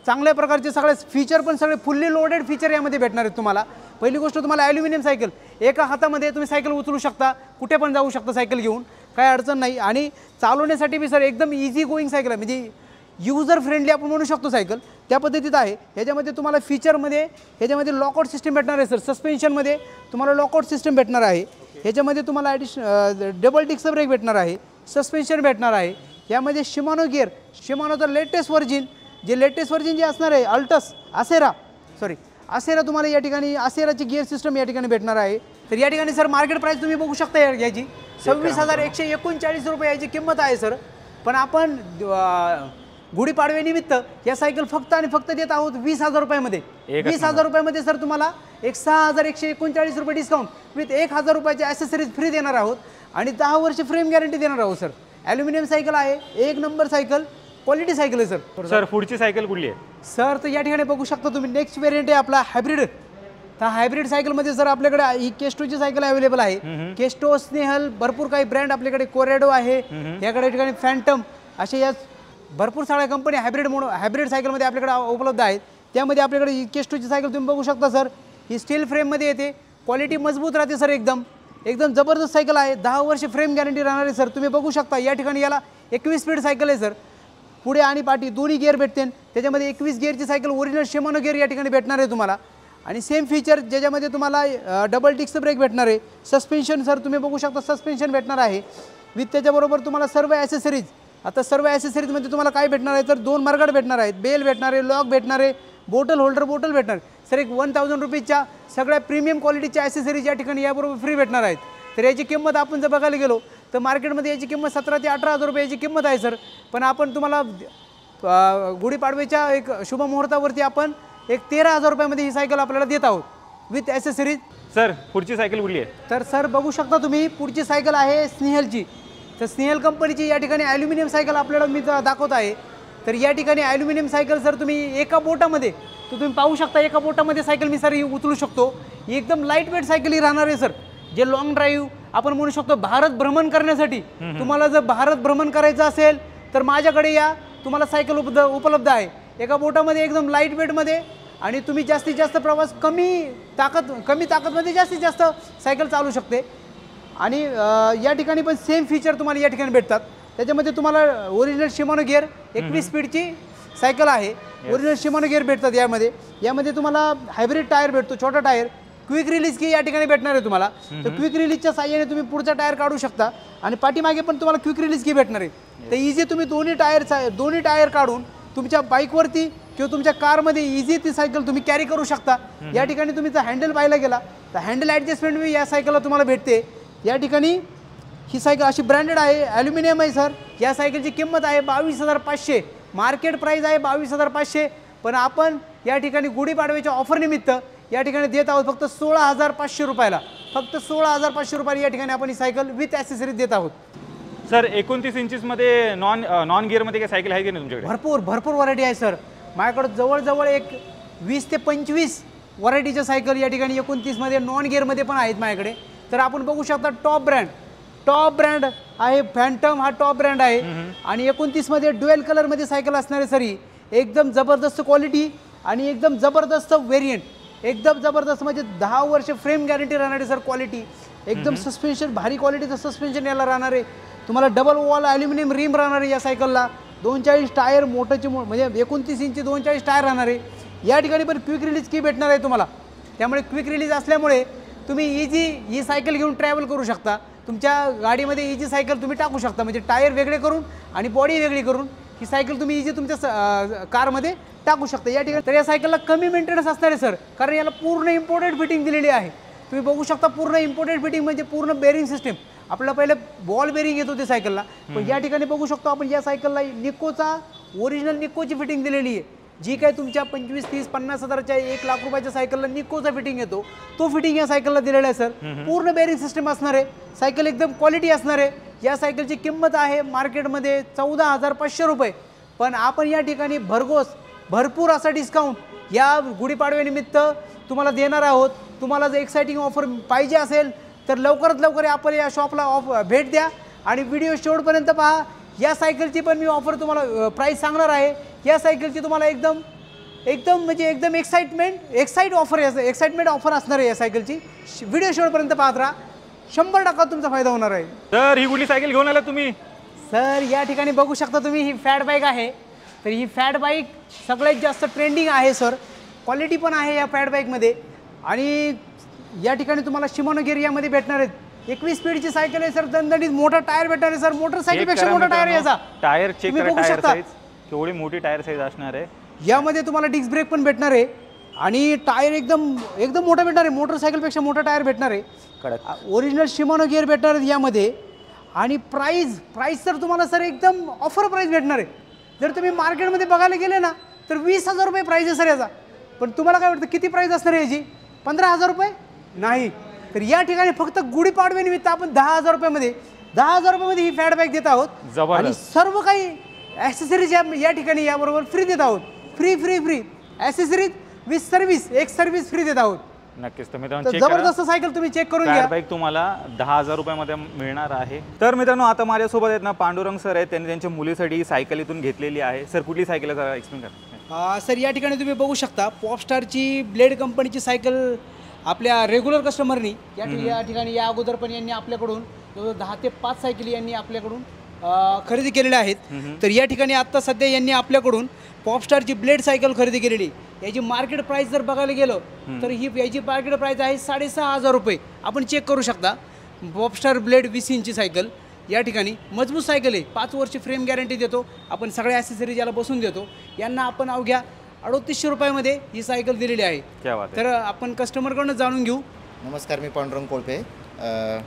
चांगल्या प्रकारचे सगळे फीचर पण सगळे फुल्ली लोडेड फीचर यामध्ये भेटणार आहेत तुम्हाला। पहिली गोष्ट तुम्हाला ॲल्युमिनियम सायकल, एका हातामध्ये तुम्ही सायकल उचलू शकता, कुठे पण जाऊ शकता सायकल घेऊन, काय अडचण नाही। आणि चालवण्यासाठी बी सर एकदम इझी गोईंग सायकल आहे, म्हणजे युजर फ्रेंडली आपण म्हणू शकतो सायकल, त्या पद्धतीत आहे। ह्याच्यामध्ये तुम्हाला फीचरमध्ये ह्याच्यामध्ये लॉकआउट सिस्टम भेटणार आहे सर, सस्पेन्शनमध्ये तुम्हाला लॉकआउट सिस्टम भेटणार आहे। ह्याच्यामध्ये तुम्हाला डबल डिस्क ब्रेक भेटणार आहे, सस्पेन्शन भेटणार आहे। यामध्ये शिमानो गिअर, शिमानोचं लेटेस्ट व्हर्जन जे असणार आहे असेरा तुम्हाला या ठिकाणी असेराची गिअर सिस्टम या ठिकाणी भेटणार आहे। तर या ठिकाणी सर मार्केट प्राइस तुम्ही बघू शकता याची 26,139 रुपये याची किंमत आहे सर। पण आपण गुढीपाडव्यानिमित्त या सायकल फक्त आणि फक्त देत आहोत 20,000 रुपयामध्ये। 20,000 रुपयामध्ये सर तुम्हाला 6,139 रुपये डिस्काउंट विथ 1,000 रुपयाचे ॲसेसरीज फ्री देणार आहोत आणि 10 वर्ष फ्रेम गॅरंटी देणार आहोत सर। ॲल्युमिनियम सायकल आहे, 1 नंबर सायकल, क्वालिटी सायकल आहे सर। सर पुढची सायकल कुठली आहे सर? तर या ठिकाणी बघू शकता तुम्ही नेक्स्ट व्हेरियंट आहे आपला हायब्रिड। तर हायब्रिड सायकलमध्ये सर आपल्याकडे ही केस्टोची सायकल अवेलेबल आहे, केस्टो, स्नेहल, भरपूर काही ब्रँड आपल्याकडे, कोरेडो आहे याकडे, ठिकाणी फॅन्टम, असे या भरपूर साऱ्या कंपनी हायब्रिड सायकलमध्ये आपल्याकडे उपलब्ध आहेत। त्यामध्ये आपल्याकडे ही केस्टोची सायकल तुम्ही बघू शकता सर, ही स्टील फ्रेममध्ये येते, क्वालिटी मजबूत राहते सर, एकदम जबरदस्त सायकल आहे, 10 वर्ष फ्रेम गॅरंटी राहणार आहे सर। तुम्ही बघू शकता या ठिकाणी याला 21 स्पीड सायकल आहे सर, पुढे आणि पाठी दोन्ही गिअर भेटते। त्याच्यामध्ये 21 गिअरची सायकल ओरिजिनल शिमानो गिअर या ठिकाणी भेटणार आहे तुम्हाला आणि सेम फीचर ज्याच्यामध्ये तुम्हाला डबल डिस्क ब्रेक भेटणार आहे, सस्पेन्शन सर तुम्ही बघू शकता सस्पेन्शन भेटणार आहे विथ त्याच्याबरोबर तुम्हाला सर्व ॲसेसरीज। आता सर्व ॲसेसरीजमध्ये तुम्हाला काय भेटणार आहे तर 2 मार्गाड भेटणार आहेत, बेल भेटणार आहे, लॉक भेटणार आहे, बोटल भेटणार सर। एक 1,000 रुपीजच्या सगळ्या प्रीमियम क्वालिटीच्या ॲसेसरीज या ठिकाणी याबरोबर फ्री भेटणार आहेत। तर याची किंमत आपण जर बघायला गेलो तर मार्केटमध्ये याची किंमत 17,000 ते 18,000 रुपये याची किंमत आहे सर। पण आपण तुम्हाला गुढीपाडव्याच्या एक शुभ मुहूर्तावरती आपण एक 13,000 रुपयामध्ये ही सायकल आपल्याला देत आहोत विथ ॲसेसरीज। सर पुढची सायकल कुठली आहे? तर सर बघू शकता तुम्ही पुढची सायकल आहे स्नेहलची। तर स्नेहल कंपनीची या ठिकाणी ॲल्युमिनियम सायकल आपल्याला मी दाखवत आहे। तर या ठिकाणी ॲल्युमिनियम सायकल सर तुम्ही एका बोटामध्ये तर तुम्ही पाहू शकता, एका बोटामध्ये सायकल मी सर ही उचलू शकतो. ही एकदम लाईट वेट सायकल ही राहणार आहे सर. जे लॉंग ड्राईव्ह आपण म्हणू शकतो भारत भ्रमण करण्यासाठी, तुम्हाला जर भारत भ्रमण करायचं असेल तर माझ्याकडे या, तुम्हाला सायकल उपलब्ध आहे. एका बोटामध्ये एकदम लाईट वेटमध्ये आणि तुम्ही जास्तीत जास्त प्रवास कमी ताकदमध्ये जास्तीत जास्त सायकल चालू शकते. आणि या ठिकाणी पण सेम फीचर तुम्हाला या ठिकाणी भेटतात. त्याच्यामध्ये तुम्हाला ओरिजिनल शिमानो गिअर 21 स्पीडची सायकल आहे. ओरिजिनल शिमानो गिअर भेटतात यामध्ये तुम्हाला हायब्रिड टायर भेटतो, छोटा टायर. क्विक रिलीज की या ठिकाणी भेटणार आहे तुम्हाला. तर क्विक रिलीजच्या साहाय्याने तुम्ही पुढचा टायर काढू शकता आणि पाठीमागे पण तुम्हाला क्विक रिलीज की भेटणार आहे. तर इझी तुम्ही दोन्ही टायर काढून तुमच्या बाईकवरती किंवा तुमच्या कारमध्ये इझी ती सायकल तुम्ही कॅरी करू शकता. या ठिकाणी तुम्ही जर हँडल पाहायला गेला तर हँडल ॲडजस्टमेंट मी या सायकलला तुम्हाला भेटते. या ठिकाणी ही सायकल अशी ब्रँडेड आहे, ॲल्युमिनियम आहे सर. या सायकलची किंमत आहे 22,500. मार्केट प्राईस आहे 22,500. पण आपण या ठिकाणी गुढीपाडव्याच्या ऑफरनिमित्त या ठिकाणी देत आहोत फक्त 16,500 रुपयाला. फक्त 16,500 रुपयाला या ठिकाणी आपण ही सायकल विथ ॲसेसरीज देत आहोत. सर 29 इंचेसमध्ये नॉन गिअरमध्ये काय सायकल आहे की नाही तुमच्याकडे? भरपूर व्हरायटी आहे सर. माझ्याकडं जवळजवळ एक 20 ते 25 व्हरायटीच्या सायकल या ठिकाणी 29मध्ये नॉन गिअरमध्ये पण आहेत माझ्याकडे. तर आपण बघू शकता टॉप ब्रँड आहे. फॅन्टम हा टॉप ब्रँड आहे आणि 29मध्ये ड्युएल कलरमध्ये सायकल असणारे सर. ही एकदम जबरदस्त क्वालिटी आणि एकदम जबरदस्त व्हेरियंट, एकदम जबरदस्त म्हणजे 10 वर्ष फ्रेम गॅरंटी राहणार आहे सर. क्वालिटी एकदम सस्पेन्शन, भारी क्वालिटीचं सस्पेन्शन याला राहणार आहे. तुम्हाला डबल वॉल ॲल्युमिनियम रिम राहणार आहे या सायकलला. 42 टायर म्हणजे 29 इंची 42 टायर राहणार आहे. या ठिकाणी पण क्विक रिलीज की भेटणार आहे तुम्हाला. त्यामुळे क्विक रिलीज असल्यामुळे तुम्ही इझी ही सायकल घेऊन ट्रॅव्हल करू शकता. तुमच्या गाडीमध्ये इझी सायकल तुम्ही टाकू शकता, म्हणजे टायर वेगळे करून आणि बॉडी वेगळी करून ही सायकल तुम्ही इझी तुमच्या कारमध्ये टाकू शकता या ठिकाणी. तर या सायकलला कमी मेंटेनन्स असणार आहे सर, कारण याला पूर्ण इम्पोर्टेड फिटिंग दिलेली आहे. तुम्ही बघू शकता पूर्ण इम्पोर्टेड फिटिंग म्हणजे पूर्ण बेरिंग सिस्टीम. आपल्याला पहिले बॉल बेरिंग येत होते सायकलला, पण या ठिकाणी बघू शकतो आपण या सायकलला निकोचा ओरिजिनल निकोची फिटिंग दिलेली आहे. जी काय तुमच्या 25, 30, 50 हजाराच्या 1 लाख रुपयाच्या सायकलला निकोचा फिटिंग येतो, तो फिटिंग या सायकलला दिलेला आहे सर. पूर्ण बेरिंग सिस्टम असणार आहे. सायकल एकदम क्वालिटी असणार आहे. या सायकलची किंमत आहे मार्केटमध्ये 14,500 रुपये. पण आपण या ठिकाणी भरपूर असा डिस्काउंट या गुढीपाडव्यानिमित्त तुम्हाला देणार आहोत. तुम्हाला जर एक्साइटिंग ऑफर पाहिजे असेल तर लवकरात लवकर आपण या शॉपला भेट द्या आणि व्हिडिओ शेवटपर्यंत पहा. या सायकलची पण मी ऑफर तुम्हाला प्राईस सांगणार आहे. या सायकलची तुम्हाला एकदम एक्साइटमेंट ऑफर असणार आहे या सायकलची. व्हिडिओ शेवटपर्यंत पाहत राहा, 100% तुमचा फायदा होणार आहे. तर ही कुठली सायकल घेऊन आला तुम्ही? सर या ठिकाणी बघू शकता तुम्ही, ही फॅट बाईक आहे. तर ही फॅट बाईक सगळ्यात जास्त ट्रेंडिंग आहे सर. क्वालिटी पण आहे या फॅट बाईकमध्ये आणि या ठिकाणी तुम्हाला शिमानो गिअर यामध्ये भेटणार आहेत. 21 स्पीडची सायकल आहे सर. दणदणीत मोठा टायर भेटणार आहे सर. मोटरसायकलपेक्षा मोठा टायर आहे याचा. टायर चेक करा, टायर साईज केवढी मोठी टायर साईज असणार आहे. यामध्ये तुम्हाला डिस्क ब्रेक पण भेटणार आहे आणि टायर एकदम मोठा भेटणार आहे. मोटरसायकलपेक्षा मोठा टायर भेटणार आहे. ओरिजिनल शिमानो गिअर भेटणार आहेत यामध्ये. आणि प्राईस तर तुम्हाला सर एकदम ऑफर प्राईस भेटणार आहे. जर तुम्ही मार्केटमध्ये बघायला गेले ना तर 20,000 रुपये प्राईस आहे सर याचा. पण तुम्हाला काय वाटतं किती प्राईस असणार आहे याची? 15,000 रुपये नाही. तर या ठिकाणी फक्त गुढीपाडव्यानिमित्त आपण 10,000 रुपयामध्ये ही फॅट बाईक देत आहोत आणि सर्व काही ॲक्सेसरीज या ठिकाणी याबरोबर फ्री देत आहोत. फ्री ॲक्सेसरीज विथ सर्व्हिस, एक सर्व्हिस फ्री देत आहोत. नक्कीच. तर मित्रांनो जबरदस्त सायकल तुम्ही चेक करून घ्या. बाईक तुम्हाला 10,000 रुपयामध्ये मिळणार आहे. तर मित्रांनो आता माझ्यासोबत आहेत ना पांडुरंग सर आहेत. त्यांनी त्यांच्या मुलीसाठी सायकल इथून घेतलेली आहे. सर कुठली सायकल आहे जरा एक्सप्लेन करा. सर या ठिकाणी तुम्ही बघू शकता पॉपस्टारची ब्लेड कंपनीची सायकल आपल्या रेग्युलर कस्टमरनी या ठिकाणी या अगोदर पण यांनी आपल्याकडून 10 ते 5 सायकली यांनी आपल्याकडून खरेदी केलेल्या आहेत. तर या ठिकाणी आत्ता सध्या यांनी आपल्याकडून पॉपस्टारची ब्लेड सायकल खरेदी केलेली. याची मार्केट प्राईस जर बघायला गेलो तर याची मार्केट प्राईस आहे 6,500 रुपये. आपण चेक करू शकता. पॉपस्टार ब्लेड 20 इंची सायकल या ठिकाणी मजबूत सायकल आहे. 5 वर्ष फ्रेम गॅरंटी देतो आपण. सगळ्या ॲसेसरीज याला बसून देतो. यांना आपण अवघ्या 3800 रुपयामध्ये ही सायकल दिलेली आहे. तर आपण कस्टमरकडून जाणून घेऊ. नमस्कार, मी पांडुरंग कोळपे.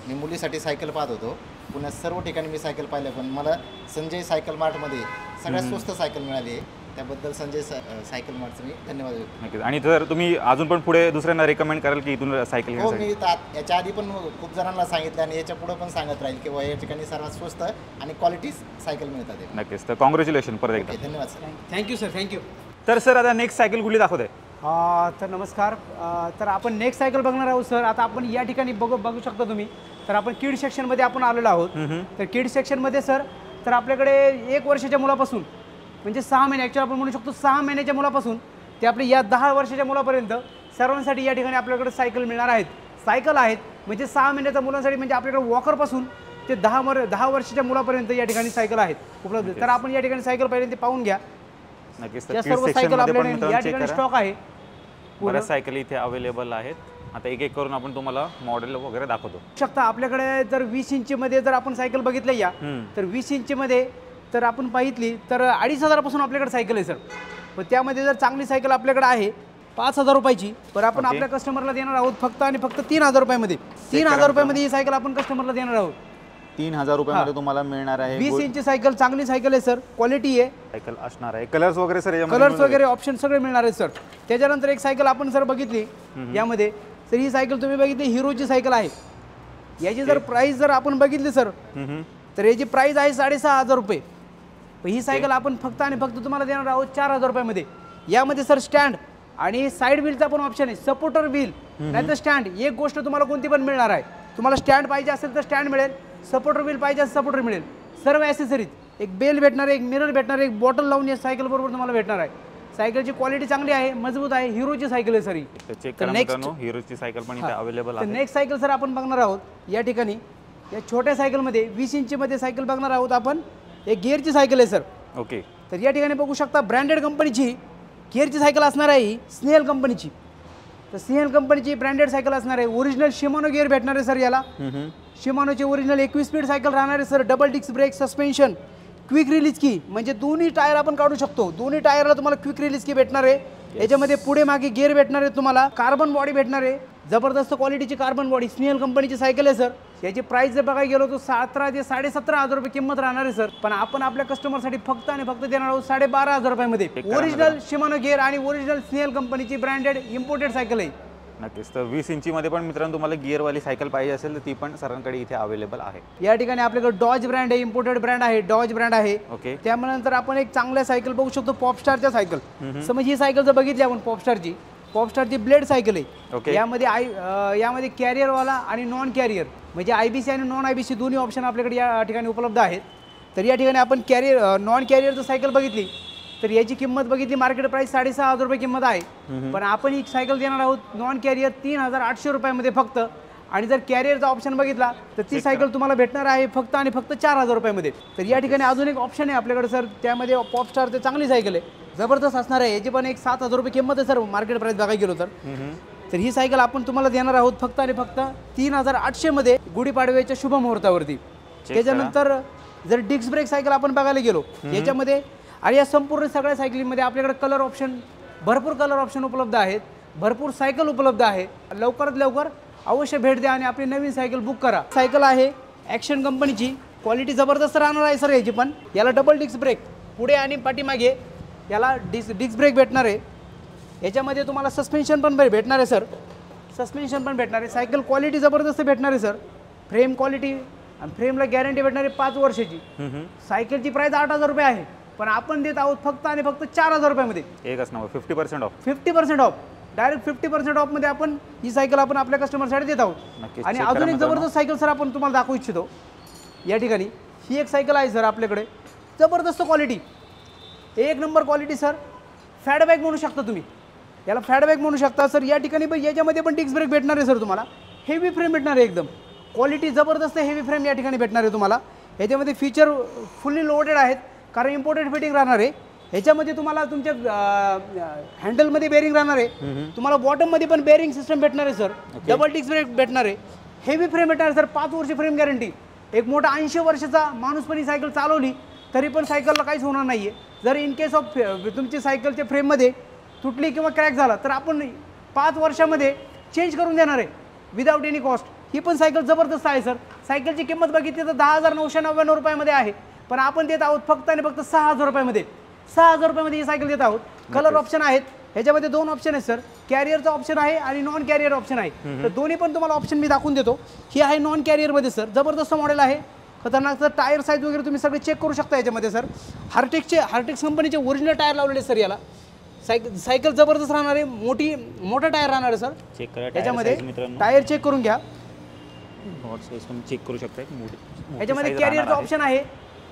मी मुलीसाठी सायकल पाहत होतो. पुण्यात सर्व ठिकाणी मी सायकल पाहिलं, पण मला संजय सायकल मार्टमध्ये सगळ्यात स्वस्त सायकल मिळाली आहे. त्याबद्दल संजय सायकल मार्टचं मी धन्यवाद देतो. नक्कीच. आणि जर तुम्ही अजून पण पुढे दुसऱ्यांना रेकमेंड कराल की इथून सायकल हो, घेण्यासाठी? मी याच्या आधी पण खूप जणांना सांगितलं आणि याच्या पुढे पण सांगत राहील की या ठिकाणी सर्वात स्वस्त आणि क्वालिटी सायकल मिळतात. नक्कीच. तर कॉंग्रॅच्युलेशन परत एकदा. धन्यवाद सर. Thank you sir, thank you. तर सर आता नेक्स्ट सायकल कुठली दाखवते? तर नमस्कार. तर आपण नेक्स्ट सायकल बघणार आहोत सर. आता आपण या ठिकाणी बघू शकता तुम्ही, तर आपण किड सेक्शनमध्ये आपण आलेलो आहोत. तर किड सेक्शनमध्ये सर, तर आपल्याकडे 1 वर्षाच्या मुलापासून म्हणजे 6 महिने, ॲक्च्युअली आपण म्हणू शकतो 6 महिन्याच्या मुलापासून ते आपले या 10 वर्षाच्या मुलापर्यंत सर्वांसाठी या ठिकाणी आपल्याकडे सायकल मिळणार आहेत. सायकल आहेत म्हणजे 6 महिन्याच्या मुलांसाठी, म्हणजे आपल्याकडे वॉकरपासून ते 10 वर्षाच्या मुलापर्यंत या ठिकाणी सायकल आहेत उपलब्ध. तर आपण या ठिकाणी सायकल पहिल्यांदा पाहून घ्या. नक्कीच. या सर्व सायकल आपल्याकडे या ठिकाणी स्टॉक आहे. बऱ्याच सायकल इथे अवेलेबल आहेत. आता एक एक करून आपण तुम्हाला मॉडेल वगैरे दाखवतो. शकता आपल्याकडे जर 20 इंचमध्ये जर आपण सायकल बघितलं या, तर 20 इंचमध्ये तर आपण पाहितली तर 2,500 पासून आपल्याकडे सायकल आहे सर. पण त्यामध्ये जर चांगली सायकल आपल्याकडे आहे 5,000 रुपयाची, पण आपण आपल्या कस्टमरला देणार आहोत फक्त आणि फक्त 3,000 रुपयामध्ये. 3,000 रुपयामध्ये ही सायकल आपण कस्टमरला देणार आहोत. 3,000 रुपयामध्ये तुम्हाला मिळणार आहे. 20 इंची सायकल, चांगली सायकल आहे सर, क्वालिटी आहे. सायकल असणार आहे. कलर्स वगैरे सर, कलर्स वगैरे ऑप्शन सगळे मिळणार आहेत सर. त्याच्यानंतर एक सायकल आपण सर बघितली यामध्ये, तर ही सायकल तुम्ही बघितली हिरोची सायकल आहे. याची जर प्राइस जर आपण बघितली सर, तर याची प्राइस आहे 6,500 रुपये. ही सायकल आपण फक्त आणि फक्त तुम्हाला देणार आहोत 4,000 रुपयामध्ये. यामध्ये सर स्टँड आणि साईड व्हीलचा पण ऑप्शन आहे, सपोर्टर व्हील नाही तर स्टँड. एक गोष्ट तुम्हाला कोणती पण मिळणार आहे. तुम्हाला स्टँड पाहिजे असेल तर स्टँड मिळेल, सपोर्टर व्हील पाहिजे असेल सपोर्टर मिळेल. सर्व ॲसेसरीज, एक बेल भेटणार आहे, एक मिरर भेटणार आहे, एक बॉटल लावून या सायकल बरोबर तुम्हाला भेटणार आहे. सायकलची क्वालिटी चांगली आहे, मजबूत आहे, हिरोची सायकल आहे सर ही. चेक करा मित्रांनो, हिरोची सायकल पण इथे अवेलेबल आहे. नेक्स्ट सायकल सर आपण बघणार आहोत या ठिकाणी. या छोट्या सायकलमध्ये 20 इंचमध्ये सायकल बघणार आहोत आपण. एक गिअरची सायकल आहे सर. ओके. तर या ठिकाणी बघू शकता ब्रँडेड कंपनीची गिअरची सायकल असणार आहे ही, स्नेहल कंपनीची. तर स्नेहल कंपनीची ब्रँडेड सायकल असणार आहे. ओरिजिनल शिमानो गिअर भेटणार आहे सर याला. शिमानोची ओरिजिनल 21 स्पीड सायकल राहणार आहे sir. Double disc brake, suspension, quick release की, म्हणजे दोन्ही टायर आपण काढू शकतो. दोन्ही टायरला तुम्हाला क्विक रिलीज की भेटणार आहे. याच्यामध्ये पुढे मागे गिअर भेटणार आहे तुम्हाला. कार्बन बॉडी भेटणार आहे, जबरदस्त क्वालिटीची कार्बन बॉडी. स्नेहल कंपनीची सायकल आहे सर. याची प्राइस जर बघायला गेलो तर 17 ते 17,500 रुपये किंमत राहणार आहे सर. पण आपण आपल्या कस्टमरसाठी फक्त आणि फक्त देणार आहोत 12,500 रुपयामध्ये. ओरिजिनल शिमानो गिअर आणि ओरिजिनल स्नेहल कंपनीची ब्रँडेड इम्पोर्टेड सायकल आहे. नक्कीच. तर 20 इंचीमध्ये पण मित्रांनो तुम्हाला गिअरवाली सायकल पाहिजे असेल तर ती पण सरांकडे इथे अवेलेबल आहे. या ठिकाणी आपल्याकडे डॉज ब्रँड आहे, इम्पोर्टेड ब्रँड आहे, डॉज ब्रँड आहे. ओके. त्यानंतर आपण एक चांगल्या सायकल बघू शकतो, पॉपस्टारच्या सायकल. समज ही सायकल जर बघितली आपण पॉपस्टारची ब्लेड सायकल आहे. यामध्ये कॅरियरवाला आणि नॉन कॅरियर म्हणजे IBC आणि नॉन IBC दोन्ही ऑप्शन आपल्याकडे या ठिकाणी उपलब्ध आहेत. तर या ठिकाणी आपण नॉन कॅरियर जर सायकल बघितली तर याची किंमत बघितली मार्केट प्राइस 6,500 रुपये किंमत आहे. पण आपण ही सायकल देणार आहोत नॉन कॅरियर 3,800 रुपयामध्ये फक्त. आणि जर कॅरियरचा ऑप्शन बघितला तर ती सायकल तुम्हाला भेटणार आहे फक्त आणि फक्त 4,000 रुपयामध्ये. तर या ठिकाणी अजून एक ऑप्शन आहे आपल्याकडे सर, त्यामध्ये पॉपस्टारची चांगली सायकल आहे, जबरदस्त असणार आहे. याची पण एक 7,000 रुपये किंमत आहे सर मार्केट प्राइस बघायला गेलो तर. तर ही सायकल आपण तुम्हाला देणार आहोत फक्त आणि फक्त 3,800 मध्ये गुढीपाडव्याच्या शुभ मुहूर्तावरती. त्याच्यानंतर जर डिस्क ब्रेक सायकल आपण बघायला गेलो याच्यामध्ये, आणि या संपूर्ण सगळ्या सायकलीमध्ये आपल्याकडे कलर ऑप्शन, भरपूर कलर ऑप्शन उपलब्ध आहेत, भरपूर सायकल उपलब्ध आहे. लवकरात लवकर अवश्य भेट द्या आणि आपली नवीन सायकल बुक करा. सायकल आहे ॲक्शन कंपनीची, क्वालिटी जबरदस्त राहणार आहे सर याची पण. याला डबल डिस्क ब्रेक पुढे आणि पाठीमागे याला डिस्क ब्रेक भेटणार आहे. याच्यामध्ये तुम्हाला सस्पेन्शन पण भेटणार आहे सर, सस्पेन्शन पण भेटणार आहे. सायकल क्वालिटी जबरदस्त भेटणार आहे सर. फ्रेम क्वालिटी आणि फ्रेमला गॅरंटी भेटणार आहे 5 वर्षाची. सायकलची प्राइस 8,000 रुपये आहे, पण आपण देत आहोत फक्त आणि फक्त 4,000 रुपयामध्ये. एकच नाव 50% ऑफ. 50% ऑफ, डायरेक्ट 50% ऑफमध्ये आपण ही सायकल आपण आपल्या कस्टमरसाठी देत आहोत. आणि अजून एक जबरदस्त सायकल सर आपण तुम्हाला दाखवू इच्छितो या ठिकाणी. ही एक सायकल आहे सर आपल्याकडे, जबरदस्त क्वालिटी, एक नंबर क्वालिटी सर. फॅडबॅक म्हणू शकता तुम्ही याला, फॅडबॅक म्हणू शकता सर. या ठिकाणी पण याच्यामध्ये पण डिस्क ब्रेक भेटणार आहे सर तुम्हाला. हेवी फ्रेम भेटणार आहे, एकदम क्वालिटी जबरदस्त हेवी फ्रेम या ठिकाणी भेटणार आहे तुम्हाला. याच्यामध्ये फीचर फुल्ली लोडेड आहेत कारण इम्पोर्टेड फिटिंग राहणार आहे. ह्याच्यामध्ये तुम्हाला तुमच्या हँडलमध्ये बेरिंग राहणार आहे, तुम्हाला बॉटममध्ये पण बेरिंग सिस्टम भेटणार आहे सर. डबल डिस्क ब्रेक भेटणार आहे, हेवी फ्रेम भेटणार आहे सर. 5 वर्ष फ्रेम गॅरंटी. एक मोठा 80 वर्षाचा माणूस पण ही सायकल चालवली तरी पण सायकलला काहीच होणार नाही आहे. जर इन केस ऑफ तुमची सायकलच्या फ्रेममध्ये तुटली किंवा क्रॅक झाला तर आपण 5 वर्षामध्ये चेंज करून देणार आहे विदाऊट एनी कॉस्ट. ही पण सायकल जबरदस्त आहे सर. सायकलची किंमत बघितली तर 10,999 रुपयामध्ये आहे, पण आपण देत आहोत फक्त आणि फक्त 6,000 रुपयामध्ये. 6,000 रुपयामध्ये ही सायकल देत आहोत. कलर ऑप्शन आहेत, ह्याच्यामध्ये 2 ऑप्शन आहेत सर. कॅरियरचा ऑप्शन आहे आणि नॉन कॅरियर ऑप्शन आहे. तर दोन्ही पण तुम्हाला ऑप्शन मी दाखवून देतो. ही आहे नॉन कॅरियरमध्ये सर, जबरदस्त मॉडेल आहे, खतरनाक सर. टायर साईज वगैरे तुम्ही सगळे चेक करू शकता याच्यामध्ये सर. हार्टेक्स कंपनीचे ओरिजिनल टायर लावलेले सर याला. सायकल जबरदस्त राहणार आहे, मोठा टायर राहणार आहे सर. चेक करा याच्यामध्ये टायर चेक करून घ्या. चेक करू शकता. याच्यामध्ये कॅरियरचा ऑप्शन आहे,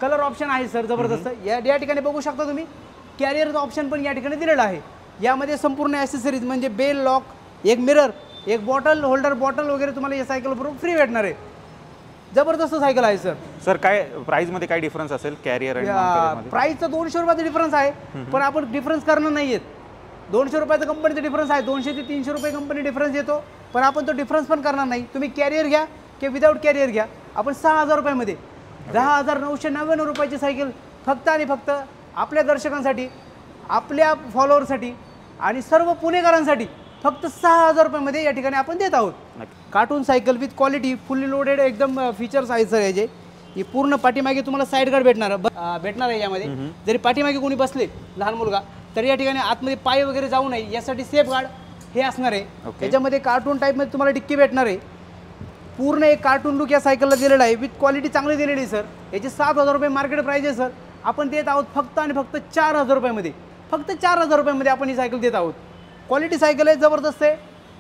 कलर ऑप्शन आहे सर, जबरदस्त. या ठिकाणी बघू शकता तुम्ही कॅरियरचा ऑप्शन पण या ठिकाणी दिलेला आहे. यामध्ये संपूर्ण ॲसेसरीज म्हणजे बेल, लॉक, एक मिरर, एक बॉटल होल्डर, बॉटल वगैरे तुम्हाला या सायकल बरोबर फ्री भेटणार आहे. जबरदस्त सायकल आहे सर. सर काय प्राइस मध्ये काय डिफरन्स असेल कॅरियर आणि प्राइसचा 200 रुपयाचा डिफरन्स आहे, पण आपण डिफरन्स करणार नाहीयेत. 200 रुपयाचा कंपनीचा डिफरन्स आहे, 200 ते 300 रुपये कंपनी डिफरन्स देतो, पण आपण तो डिफरन्स पण करणार नाही. तुम्ही कॅरियर घ्या किंवा विदाऊट कॅरियर घ्या, आपण 6,000 रुपयामध्ये 10,999 रुपयाची सायकल फक्त आणि फक्त आपल्या दर्शकांसाठी, आपल्या फॉलोअरसाठी आणि सर्व पुणेकरांसाठी फक्त 6,000 रुपयामध्ये या ठिकाणी आपण देत आहोत. Cartoon cycle with quality, fully loaded एकदम फीचर्स आहेत सर याचे. ही पूर्ण पाठीमागे तुम्हाला साईड गार्ड भेटणार आहे यामध्ये. जरी पाठीमागे कोणी बसले लहान मुलगा तर या ठिकाणी आतमध्ये पाय वगैरे जाऊ नये यासाठी सेफ गार्ड हे असणार आहे. याच्यामध्ये कार्टून टाईपमध्ये तुम्हाला डिक्की भेटणार आहे. पूर्ण एक कार्टून लुक या सायकलला दिलेला आहे, विथ क्वालिटी चांगली दिलेली आहे सर. याचे 7,000 रुपये मार्केट प्राइस आहे सर. आपण देत आहोत फक्त आणि फक्त 4,000 रुपयामध्ये. फक्त 4,000 रुपयामध्ये आपण ही सायकल देत आहोत. क्वालिटी सायकल आहे, जबरदस्त आहे.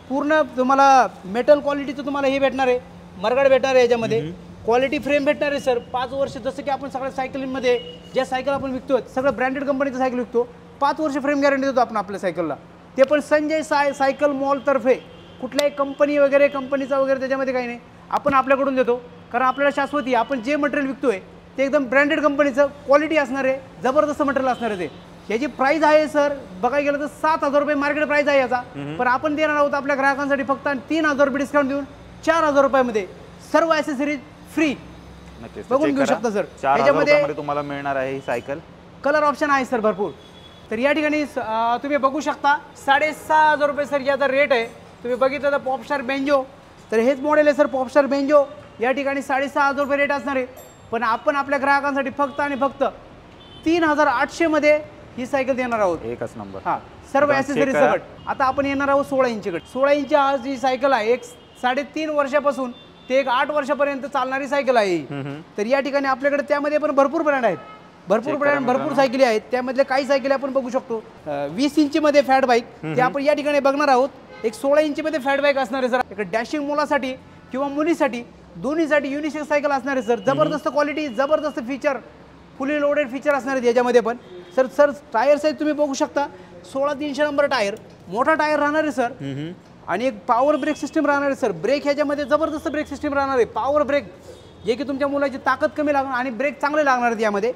पूर्ण तुम्हाला मेटल क्वालिटीचं तुम्हाला हे भेटणार आहे, मरगाड भेटणार आहे. याच्यामध्ये क्वालिटी फ्रेम भेटणार आहे सर. 5 वर्ष, जसं की आपण सगळ्या सायकलींमध्ये ज्या सायकल आपण विकतो सगळं ब्रँडेड कंपनीचं सायकल विकतो, 5 वर्ष फ्रेम गॅरंटी देतो आपण आपल्या सायकलला. ते पण संजय सायकल मॉलतर्फे. कुठल्याही कंपनी वगैरे कंपनीचा वगैरे त्याच्यामध्ये काही नाही, आपण आपल्याकडून देतो. कारण आपल्याला शाश्वती, आपण जे मटेरियल विकतोय ते एकदम ब्रँडेड कंपनीचं क्वालिटी असणार आहे, जबरदस्त मटेरियल असणार आहे. ते याची प्राइस आहे सर बघायला गेलं तर 7,000 रुपये मार्केट प्राइस आहे याचा, पण आपण देणार आहोत आपल्या ग्राहकांसाठी फक्त 3,000 रुपये डिस्काउंट देऊन 4,000 रुपयामध्ये सर्व ॲसेसरीज फ्री बघून घेऊ शकता सर. याच्यामध्ये तुम्हाला मिळणार आहे ही सायकल. कलर ऑप्शन आहे सर भरपूर. तर या ठिकाणी तुम्ही बघू शकता 6,500 रुपये सर याचा रेट आहे. तुम्ही बघितलं तर पॉपस्टार बेंजो, तर हेच मॉडेल आहे सर पॉपस्टार बेंजो. या ठिकाणी 6,500 रुपये रेट असणार आहे, पण आपण आपल्या ग्राहकांसाठी फक्त आणि फक्त 3,800 मध्ये ही सायकल देणार आहोत. एकच नंबर. हा, सर्व ॲसेसरीज सकट. आता आपण येणार आहोत 16 इंचकडे. 16 इंच आज ही सायकल आहे, एक 3.5 वर्षापासून ते एक 8 वर्षापर्यंत चालणारी सायकल आहे. तर या ठिकाणी आपल्याकडे त्यामध्ये पण भरपूर ब्रँड आहेत, भरपूर सायकली आहेत. त्यामधले काही सायकली आपण बघू शकतो. 20 इंचमध्ये फॅट बाईक ते आपण या ठिकाणी बघणार आहोत. एक 16 इंचमध्ये फॅट बाईक असणार आहे सर. एक डॅशिंग मुलासाठी किंवा मुलीसाठी दोन्हीसाठी युनिसेक्स सायकल असणार आहे सर. जबरदस्त क्वालिटी, जबरदस्त फीचर, फुली लोडेड फीचर असणार आहेत याच्यामध्ये पण सर. टायर साईज तुम्ही बघू शकता, 16-300 नंबर टायर, मोठा टायर राहणार आहे सर. आणि एक पॉवर ब्रेक सिस्टीम राहणार आहे सर. ब्रेक ह्याच्यामध्ये जबरदस्त ब्रेक सिस्टीम राहणार आहे, पॉवर ब्रेक, जे की तुमच्या मुलाची ताकद कमी लागणार आणि ब्रेक चांगले लागणार आहेत यामध्ये.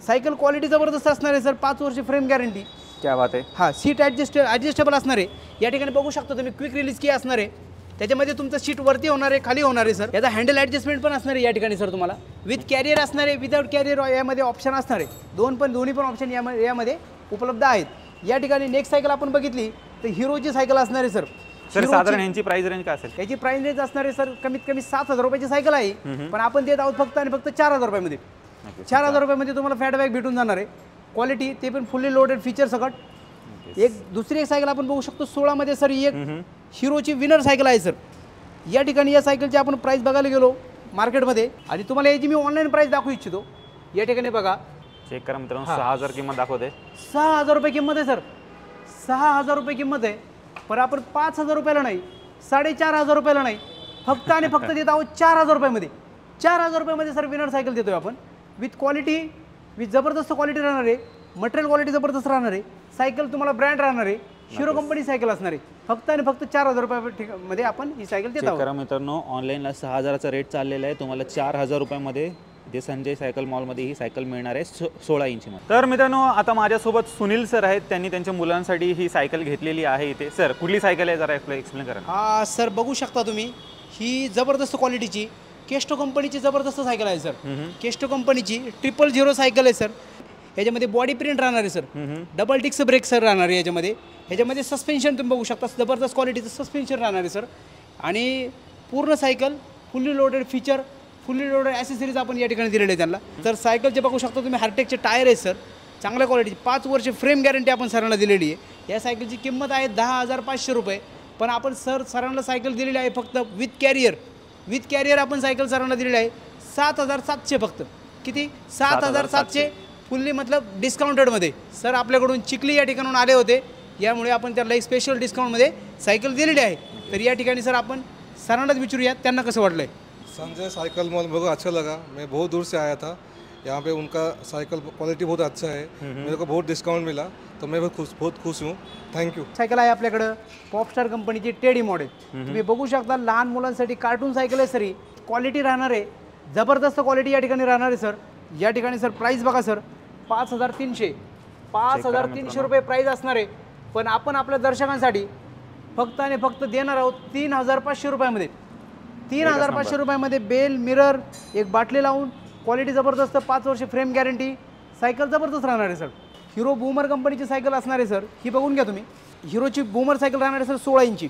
सायकल क्वालिटी जबरदस्त असणार आहे सर. 5 वर्ष फ्रेम गॅरंटी. क्या बात आहे. हां, सीट ॲडजस्टेबल असणार आहे. या ठिकाणी बघू शकता तुम्ही क्विक रिलीज की असणार आहे. त्याच्यामध्ये तुमचं सीट वरती होणार आहे, खाली होणार आहे सर. याचा हँडल ॲडजस्टमेंट पण असणार आहे या ठिकाणी सर. तुम्हाला विथ कॅरियर असणार आहे, विदाऊट कॅरियर यामध्ये ऑप्शन असणार आहे. दोन्ही पण ऑप्शन यामध्ये उपलब्ध आहेत. या ठिकाणी नेक्स्ट सायकल आपण बघितली तर हिरोची सायकल असणार आहे सर. सर साधारण यांची प्राइस रेंज काय असेल? याची प्राइस रेंज असणार आहे सर कमीत कमी 7,000 रुपयाची सायकल आहे, पण आपण देत आहोत फक्त आणि फक्त 4,000 रुपयामध्ये. 4,000 रुपयामध्ये तुम्हाला फॅट बॅग भेटून जाणार आहे. क्वालिटी ते पण फुल्ली लोडेड फीचर सकट. दुसरी एक सायकल आपण बघू शकतो 16 मध्ये सर. ही एक हिरोची विनर सायकल आहे सर. या ठिकाणी या सायकलची आपण प्राइस बघायला गेलो मार्केटमध्ये आणि तुम्हाला याची मी ऑनलाईन प्राइस दाखवू इच्छितो. या ठिकाणी बघा, चेक करा मित्रांनो, 6,000 किंमत दाखवते. 6,000 रुपये किंमत आहे सर. 6,000 रुपये किंमत आहे, पण आपण 5,000 रुपयाला नाही, 4,500 रुपयाला नाही, फक्त आणि फक्त देत आहोत 4,000 रुपयामध्ये. 4,000 रुपयामध्ये सर विनर सायकल देतोय आपण. विथ क्वालिटी, विथ जबरदस्त क्वालिटी राहणार आहे. मटेरियल क्वालिटी जबरदस्त राहणार आहे. सायकल तुम्हाला ब्रँड राहणार आहे, हिरो कंपनी सायकल असणार आहे. फक्त आणि फक्त 4,000 रुपयामध्ये आपण ही सायकल देत आहोत. करा मित्रांनो, ऑनलाईनला 6,000चा रेट चाललेला आहे. तुम्हाला 4,000 रुपयामध्ये जे संजय सायकल मॉलमध्ये ही सायकल मिळणार आहे 16 इंचमध्ये. तर मित्रांनो, आता माझ्यासोबत सुनील सर आहेत. त्यांनी त्यांच्या मुलांसाठी ही सायकल घेतलेली आहे इथे. सर, कुठली सायकल आहे जरा एक्सप्लेन करा. हा सर, बघू शकता तुम्ही, ही जबरदस्त क्वालिटीची केस्टो कंपनीची जबरदस्त सायकल आहे सर. केस्टो कंपनीची 000 सायकल आहे सर. याच्यामध्ये बॉडी प्रिंट राहणार आहे sir. Double disc brake sir राहणार आहे याच्यामध्ये. ह्याच्यामध्ये सस्पेन्शन तुम्ही बघू शकता, जबरदस्त क्वालिटीचं सस्पेन्शन राहणार आहे सर. आणि पूर्ण cycle fully loaded feature, fully loaded accessories आपण या ठिकाणी दिलेले आहे त्यांना. तर सायकलचे बघू शकता तुम्ही हार्टेकचे टायर आहेत सर. चांगल्या क्वालिटीची 5 वर्ष फ्रेम गॅरंटी आपण सरांना दिलेली आहे। या सायकलची किंमत आहे 10,500 रुपये, पण आपण सरांना सायकल दिलेली आहे फक्त विथ कॅरियर आपण सायकल सरांना दिलेली आहे 7,700 फक्त। किती? 7,700 फुल्ली मतलब डिस्काउंटेडमध्ये। सर आपल्याकडून चिखली या ठिकाणून आले होते, यामुळे आपण त्याला एक स्पेशल डिस्काउंटमध्ये सायकल दिलेली आहे। तर या ठिकाणी सर आपण सरांनाच विचारूया त्यांना कसं वाटलं है। संजय साइकिल मॉल मेरे को अच्छा लगा। मैं बहुत दूर से आया था, यहाँ पे उनका साइकिल क्वालिटी बहुत अच्छा है, मेरे को बहुत डिस्काउंट मिला, तो मैं बहुत खुश हूँ। Thank you. सायकल आहे आपल्याकडं पॉपस्टार कंपनीची टेडी मॉडेल। तुम्ही बघू शकता लहान मुलांसाठी कार्टून सायकल आहे सर, ही क्वालिटी राहणार आहे, जबरदस्त क्वालिटी या ठिकाणी राहणार आहे सर। या ठिकाणी सर प्राइस बघा सर 5,300 रुपये प्राइस असणार आहे, पण आपण आपल्या दर्शकांसाठी फक्त आणि फक्त देणार आहोत 3,500 रुपयामध्ये। 3,500 रुपयामध्ये बेल मिरर एक बाटली लावून क्वालिटी जबरदस्त, 5 वर्ष फ्रेम गॅरंटी, सायकल जबरदस्त राहणार आहे सर। हिरो बूमर कंपनीची सायकल असणार आहे सर, ही बघून घ्या तुम्ही। हिरोची बूमर सायकल राहणार आहे सर 16 इंची।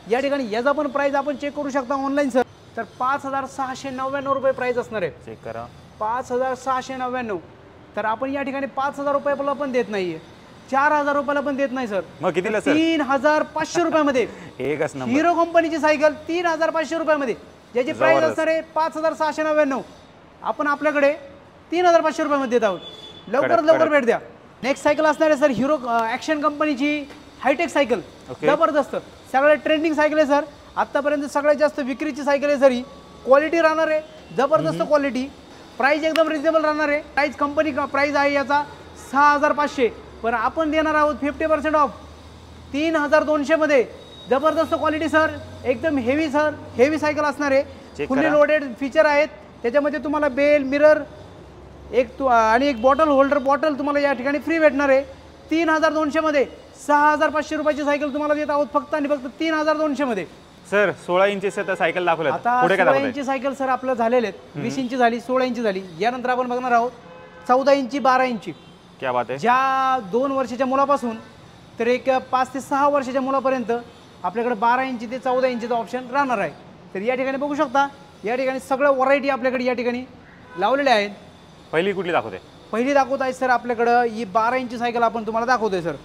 या ठिकाणी याचा पण प्राइस आपण चेक करू शकता ऑनलाईन सर, तर 5,699 रुपये प्राइस असणार आहे। चेक करा 5,699। तर आपण या ठिकाणी 5,000 रुपयाला पण देत नाहीये, 4,000 रुपयाला पण देत नाही सर। मग कितीला सर? 3,500 रुपयामध्ये एकच नंबर। हिरो कंपनीची सायकल 3,500 रुपयामध्ये, ज्याची प्राइस असणार आहे 5,699। आपण आपल्याकडे 3,500 रुपयामध्ये देत आहोत। लवकर भेट द्या। नेक्स्ट सायकल असणार आहे सर हिरो ॲक्शन कंपनीची हायटेक सायकल, जबरदस्त सगळ्यात ट्रेंडिंग सायकल आहे सर। आतापर्यंत सगळ्यात जास्त विक्रीची सायकल आहे सर ही। क्वालिटी राहणार आहे जबरदस्त क्वालिटी, प्राइस एकदम रिजनेबल राहणार आहे। प्राइस कंपनी प्राइस आहे याचा 6,500, पण आपण देणार आहोत 50% ऑफ 3,200 मध्ये। जबरदस्त क्वालिटी सर, एकदम हेवी सर, हेवी सायकल असणार आहे, फुल्ली लोडेड फीचर आहेत त्याच्यामध्ये। तुम्हाला बेल मिरर आणि एक बॉटल होल्डर बॉटल तुम्हाला या ठिकाणी फ्री भेटणार आहे 3,200 मध्ये। 6,500 रुपयाची सायकल तुम्हाला देत आहोत फक्त आणि फक्त 3,200 मध्ये। सर 16 इंचीचं सायकल दाखवलं, आता 16 इंची सायकल सर आपलं झालेले आहेत, 20 इंची झाली, 16 इंची झाली। यानंतर आपण बघणार आहोत 14 इंची 12 इंची। क्या बात आहे। ज्या 2 वर्षाच्या मुलापासून तर एक 5 ते 6 वर्षाच्या मुलापर्यंत आपल्याकडे 12 इंची ते 14 इंचीचा ऑप्शन राहणार आहे। तर या ठिकाणी बघू शकता, या ठिकाणी सगळं व्हरायटी आपल्याकडे या ठिकाणी लावलेल्या आहेत। पहिली कुठली दाखवते? पहिली दाखवत आहे सर आपल्याकडं ही 12 इंची सायकल आपण तुम्हाला दाखवतोय सर।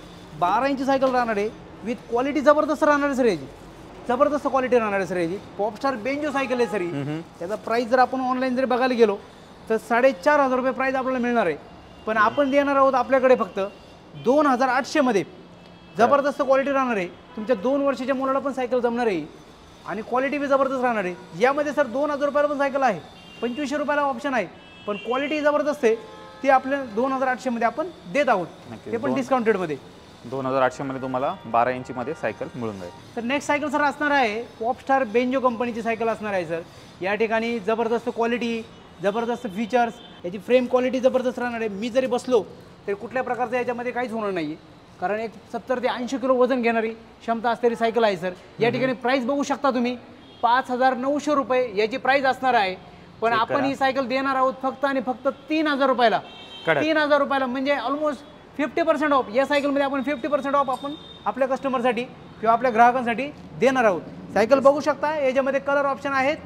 12 इंची सायकल राहणार आहे विथ क्वालिटी जबरदस्त राहणार आहे सर, याची जबरदस्त क्वालिटी राहणार आहे सर। याची पॉपस्टार बेंजो सायकल आहे सर ही। त्याचा प्राइस जर आपण ऑनलाईन जर बघायला गेलो तर 4,500 रुपये प्राइस आपल्याला मिळणार आहे, पण आपण देणार आहोत आपल्याकडे फक्त 2,800 मध्ये। जबरदस्त क्वालिटी राहणार आहे, तुमच्या 2 वर्षाच्या मुलाला पण सायकल जमणार आहे आणि क्वालिटी बी जबरदस्त राहणार आहे। यामध्ये सर 2,000 रुपयाला पण सायकल आहे, 2,500 रुपयाला ऑप्शन आहे, पण क्वालिटी जबरदस्त आहे, ती आपल्या 2,800 मध्ये आपण देत आहोत, ते पण डिस्काउंटेडमध्ये। 2,800 मध्ये तुम्हाला 12 इंची मध्ये सायकल मिळून जाईल। तर नेक्स्ट सायकल सर असणार आहे पॉपस्टार बेंजो कंपनीची सायकल असणार आहे सर। या ठिकाणी जबरदस्त क्वालिटी, जबरदस्त फीचर्स, याची फ्रेम क्वालिटी जबरदस्त राहणार आहे। मी जरी बसलो तरी कुठल्या प्रकारचं याच्यामध्ये काहीच होणार नाही आहे, कारण एक 70 ते 80 किलो वजन घेणारी क्षमता असणारी सायकल आहे सर। या ठिकाणी प्राइस बघू शकता तुम्ही 5,900 रुपये याची प्राइस असणार आहे, पण आपण ही सायकल देणार आहोत फक्त आणि फक्त 3,000 रुपयाला। 3,000 रुपयाला म्हणजे ऑलमोस्ट 50% ऑफ। या सायकलमध्ये आपण 50% ऑफ आपण आपल्या कस्टमरसाठी किंवा आपल्या ग्राहकांसाठी देणार आहोत। सायकल बघू शकता, याच्यामध्ये कलर ऑप्शन आहेत।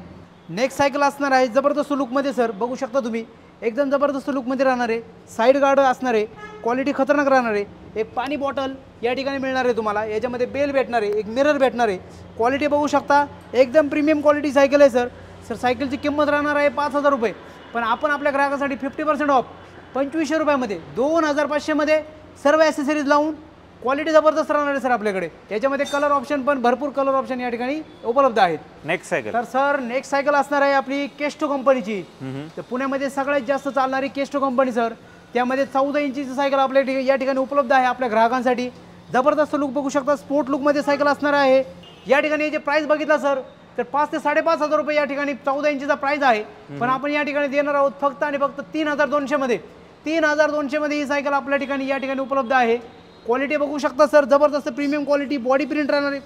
नेक्स्ट सायकल असणार आहे जबरदस्त लुकमध्ये सर, बघू शकता तुम्ही एकदम जबरदस्त लुकमध्ये राहणार आहे। साईड गार्ड असणार आहे, क्वालिटी खतरनाक राहणार आहे। एक पाणी बॉटल या ठिकाणी मिळणार आहे तुम्हाला, याच्यामध्ये बेल भेटणार आहे, एक मिरर भेटणार आहे। क्वालिटी बघू शकता, एकदम प्रीमियम क्वालिटी सायकल आहे सर। सायकलची किंमत राहणार आहे 5,000 रुपये, पण आपण आपल्या ग्राहकासाठी 50% ऑफ 2,500 रुपयामध्ये 2,500 मध्ये सर्व ॲसेसरीज लावून क्वालिटी जबरदस्त राहणार आहे सर आपल्याकडे। याच्यामध्ये कलर ऑप्शन पण भरपूर कलर ऑप्शन या ठिकाणी उपलब्ध आहेत। नेक्स्ट सायकल तर सर नेक्स्ट सायकल असणार आहे आपली केस्टो कंपनीची। तर पुण्यामध्ये सगळ्यात जास्त चालणारी केस्टो कंपनी सर, त्यामध्ये 14 इंचीची सायकल आपल्या या ठिकाणी उपलब्ध आहे आपल्या ग्राहकांसाठी। जबरदस्त लुक बघू शकता, स्पोर्ट लुकमध्ये सायकल असणार आहे। या ठिकाणी याचे प्राइस बघितला सर तर 5,000 ते 5,500 रुपये या ठिकाणी 14 इंचीचा प्राइस आहे, पण आपण या ठिकाणी देणार आहोत फक्त आणि फक्त 3,200 मध्ये। 3,200 मध्ये ही सायकल आपल्या ठिकाणी या ठिकाणी उपलब्ध आहे। क्वालिटी बघू शकता सर, जबरदस्त प्रीमियम क्वालिटी, बॉडी प्रिंट राहणार आहे,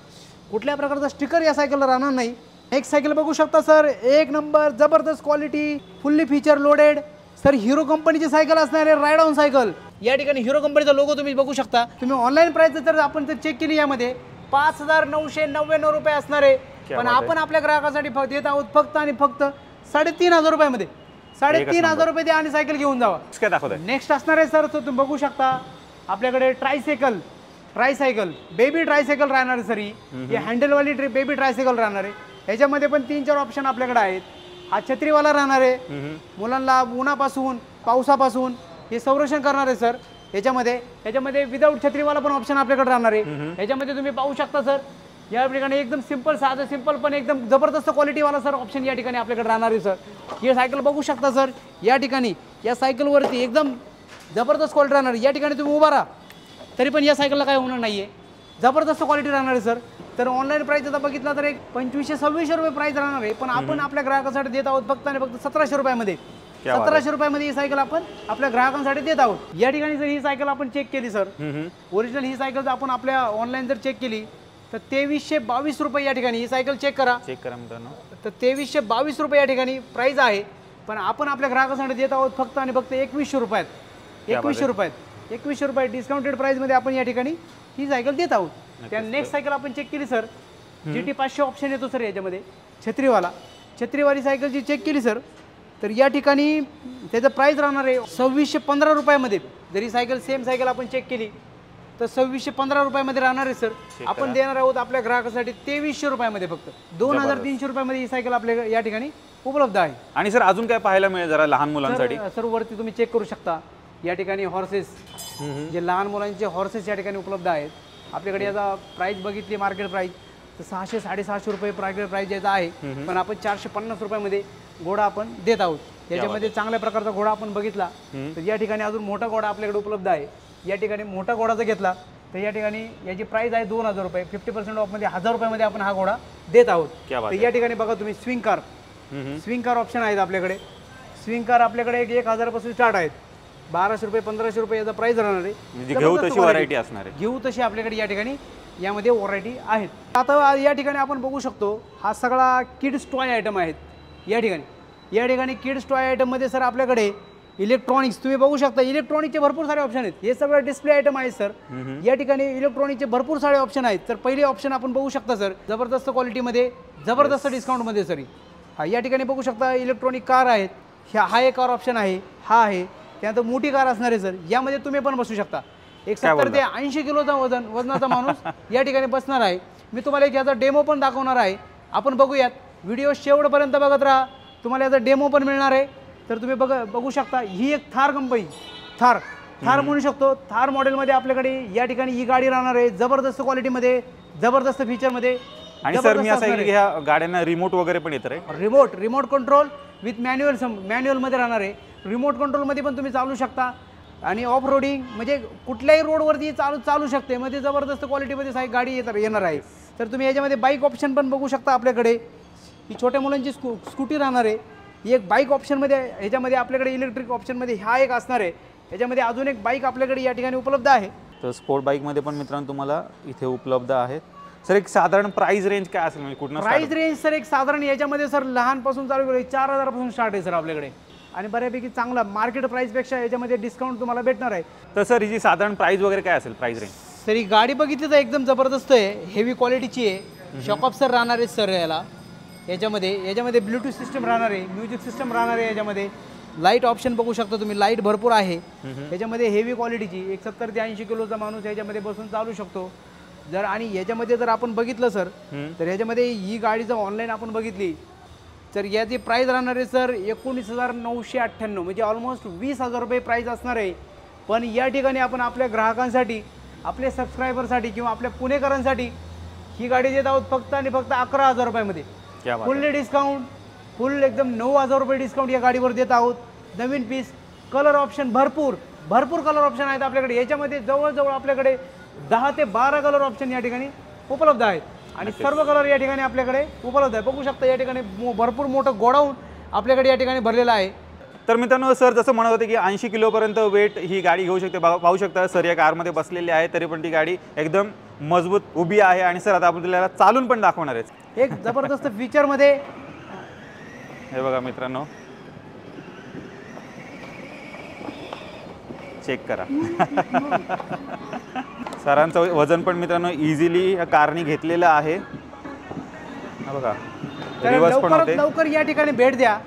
कुठल्या प्रकारचा स्टिकर या सायकलला राहणार नाही। एक सायकल बघू शकता सर, एक नंबर जबरदस्त quality, fully feature loaded sir. Hero कंपनीची सायकल असणार आहे, राईड ऑन सायकल। या ठिकाणी हिरो कंपनीचा लोगो तुम्ही बघू शकता। तुम्ही ऑनलाईन प्राइस जर आपण चेक केली यामध्ये 5,999 रुपये असणार आहे, पण आपण आपल्या ग्राहकासाठी देत आहोत फक्त आणि फक्त 3,500 रुपयामध्ये। 3,500 रुपये द्या आणि सायकल घेऊन जावा. काय दाखवताय? नेक्स्ट असणार आहे सर, तुम्ही बघू शकता आपल्याकडे ट्रायसायकल बेबी ट्रायसायकल राहणार आहे सर. ही हँडलवाली बेबी ट्रायसायकल राहणार आहे. ह्याच्यामध्ये पण 3-4 ऑप्शन आपल्याकडे आहेत. हा छत्रीवाला राहणार आहे, मुलांना उन्हापासून पावसापासून हे संरक्षण करणार आहे सर. ह्याच्यामध्ये विदाऊट छत्रीवाला पण ऑप्शन आपल्याकडे राहणार आहे. ह्याच्यामध्ये तुम्ही पाहू शकता सर, या ठिकाणी एकदम साधं सिंपल पण एकदम जबरदस्त क्वालिटीवाला सर ऑप्शन या ठिकाणी आपल्याकडे राहणार आहे सर. ही सायकल बघू शकता सर, या ठिकाणी या सायकलवरती एकदम जबरदस्त क्वालिटी राहणार आहे. या ठिकाणी तुम्ही उभा राहा तरी पण या सायकलला काय होणार नाही आहे, जबरदस्त क्वालिटी राहणार आहे सर. तर ऑनलाईन प्राईस आता बघितला तर एक 2500-2600 रुपये प्राईस राहणार आहे, पण आपण आपल्या ग्राहकांसाठी देत आहोत फक्त आणि फक्त 1700 रुपयामध्ये. 1700 रुपयामध्ये ही सायकल आपण आपल्या ग्राहकांसाठी देत आहोत. या ठिकाणी जर ही सायकल आपण चेक केली सर, ओरिजिनल ही सायकल आपण आपल्या ऑनलाईन जर चेक केली तर 2322 रुपये या ठिकाणी ही सायकल चेक करा मित्रांनो. तर 2322 रुपये या ठिकाणी प्राईस आहे, पण आपण आपल्या ग्राहकांसाठी देत आहोत फक्त आणि फक्त 2100 रुपयात. 2100 रुपये डिस्काउंटेड प्राईसमध्ये आपण या ठिकाणी ही सायकल देत आहोत. त्या नेक्स्ट सायकल आपण चेक केली सर, GT 500 ऑप्शन येतो सर याच्यामध्ये, छत्रीवाली सायकलची चेक केली सर, तर या ठिकाणी त्याचं प्राईस राहणार आहे 2615 रुपयामध्ये. जरी सायकल सेम सायकल आपण चेक केली तर 2615 रुपयामध्ये राहणार आहे सर. आपण देणार आहोत आपल्या ग्राहकासाठी 2300 रुपयामध्ये, फक्त 2300 रुपयामध्ये ही सायकल आपल्या या ठिकाणी उपलब्ध आहे. आणि सर अजून काय पाहायला मिळेल जरा लहान मुलांसाठी? सर वरती तुम्ही चेक करू शकता, या ठिकाणी हॉर्सेस, जे लहान मुलांचे हॉर्सेस या ठिकाणी उपलब्ध आहेत आपल्याकडे. याचा प्राइस बघितली मार्केट प्राइस तर 600-650 रुपये मार्केट प्राइस याचा आहे, पण आपण 450 रुपयामध्ये घोडा आपण देत आहोत. याच्यामध्ये चांगल्या प्रकारचा घोडा आपण बघितला तर या ठिकाणी अजून मोठा घोडा आपल्याकडे उपलब्ध आहे. या ठिकाणी मोठा घोडा जर घेतला तर या ठिकाणी याची प्राइस आहे 2000 रुपये. 50% ऑफमध्ये 1000 रुपयामध्ये आपण हा घोडा देत आहोत. तर या ठिकाणी बघा तुम्ही स्विंग कार ऑप्शन आहेत आपल्याकडे. स्विंग कार आपल्याकडे 1000 पासून स्टार्ट आहेत. 1200 रुपये 1500 रुपये याचा प्राइस राहणार आहे. घेऊ तशी व्हरायटी असणार आहे, घेऊ तशी आपल्याकडे या ठिकाणी यामध्ये व्हरायटी आहेत. आता या ठिकाणी आपण बघू शकतो हा सगळा किड्स टॉय आयटम आहेत. या ठिकाणी किड्स टॉय आयटममध्ये सर आपल्याकडे इलेक्ट्रॉनिक्स तुम्ही बघू शकता. इलेक्ट्रॉनिकचे भरपूर सारे ऑप्शन आहेत. हे सगळं डिस्प्ले आयटम आहे सर. या ठिकाणी इलेक्ट्रॉनिकचे भरपूर सारे ऑप्शन आहेत. तर पहिले ऑप्शन आपण बघू शकता सर, जबरदस्त क्वालिटीमध्ये जबरदस्त डिस्काउंटमध्ये सर. हा या ठिकाणी बघू शकता इलेक्ट्रॉनिक कार आहेत. हा एक कार ऑप्शन आहे, हा आहे. त्यानंतर मोठी कार असणार आहे सर, यामध्ये तुम्ही पण बसू शकता. 70 ते 80 किलोचा वजनाचा माणूस या ठिकाणी बसणार आहे. मी तुम्हाला एक याचा डेमो पण दाखवणार आहे, आपण बघूयात. व्हिडिओ शेवटपर्यंत बघत राहा, तुम्हाला याचा डेमो पण मिळणार आहे. तर तुम्ही बघू शकता ही एक थार कंपनी, थार म्हणू शकतो. थार मॉडेलमध्ये आपल्याकडे या ठिकाणी ही गाडी राहणार आहे, जबरदस्त क्वालिटीमध्ये, जबरदस्त फीचरमध्ये. आणि सर मी असं ऐकलं की ह्या गाड्यांना रिमोट वगैरे पण येतं रे? रिमोट कंट्रोल विथ मॅन्युअलमध्ये राहणार आहे. रिमोट कंट्रोलमध्ये पण तुम्ही चालू शकता. आणि ऑफ रोडिंग म्हणजे कुठल्याही रोडवरती चालू शकते. म्हणजे जबरदस्त क्वालिटीमध्ये गाडी येणार आहे. तर तुम्ही याच्यामध्ये बाईक ऑप्शन पण बघू शकता. आपल्याकडे ही छोट्या मुलांची स्कूटी राहणार आहे. ही एक बाईक ऑप्शनमध्ये, ह्याच्यामध्ये आपल्याकडे इलेक्ट्रिक ऑप्शनमध्ये हा एक असणार आहे. ह्याच्यामध्ये अजून एक बाईक आपल्याकडे या ठिकाणी उपलब्ध आहे. तर स्पोर्ट बाईकमध्ये पण मित्रांनो तुम्हाला इथे उपलब्ध आहेत. सर एक साधारण प्राइस रेंज काय असेल, म्हणजे कुठनं प्राइस रेंज सर एक साधारण याच्यामध्ये सर लहानपासून चालू 4000 पासून स्टार्ट आहे सर आपल्याकडे. आणि बऱ्यापैकी चांगला मार्केट प्राइसपेक्षा याच्यामध्ये डिस्काउंट तुम्हाला भेटणार आहे. तर सर हिची साधारण प्राइस वगैरे काय असेल, प्राइस रेंज? सर ही गाडी बघितली तर एकदम जबरदस्त आहे, हेवी क्वालिटीची आहे. शॉकअप सर राहणार आहे सर याच्यामध्ये ब्लूटूथ सिस्टम राहणार आहे, म्युझिक सिस्टम राहणार आहे. याच्यामध्ये लाईट ऑप्शन बघू शकता तुम्ही, लाईट भरपूर आहे. याच्यामध्ये हेवी क्वालिटीची 70 ते 80 किलोचा माणूस याच्यामध्ये बसून चालू शकतो. आणि याच्यामध्ये जर आपण बघितलं सर, तर याच्यामध्ये ही गाडी जर ऑनलाईन आपण बघितली तर याची प्राइस राहणार आहे सर 19,998, म्हणजे ऑलमोस्ट 20,000 रुपये प्राइस असणार आहे. पण या ठिकाणी आपण आपल्या ग्राहकांसाठी, आपल्या सबस्क्रायबरसाठी किंवा आपल्या पुणेकरांसाठी ही गाडी देत आहोत फक्त आणि फक्त 11,000 रुपयामध्ये. फुल्ली डिस्काउंट, फुल एकदम 9,000 रुपये डिस्काउंट या गाडीवर देत आहोत. नवीन पीस, कलर ऑप्शन भरपूर कलर ऑप्शन आहेत आपल्याकडे. याच्यामध्ये जवळजवळ आपल्याकडे 10 ते 12 कलर ऑप्शन या ठिकाणी उपलब्ध आहेत. आणि सर्व कलर या ठिकाणी आपल्याकडे उपलब्ध आहे. बघू शकता या ठिकाणी भरपूर मोठं गोडाऊन आपल्याकडे या ठिकाणी भरलेलं आहे. तर मित्रांनो सर जसं म्हणत होते की 80 किलोपर्यंत वेट ही गाडी घेऊ शकते. पाहू शकता सर या कारमध्ये बसलेली आहे, तरी पण ती गाडी एकदम मजबूत उभी आहे. आणि सर आता आपण तिला चालून पण दाखवणार आहे एक जबरदस्त फीचरमध्ये. हे बघा मित्रांनो, चेक करा. सरांचं वजन पण मित्रांनो इझिली या कारने घेतलेलं आहे. बघा रिवर्स पण होते. लवकर या ठिकाणी भेट द्या.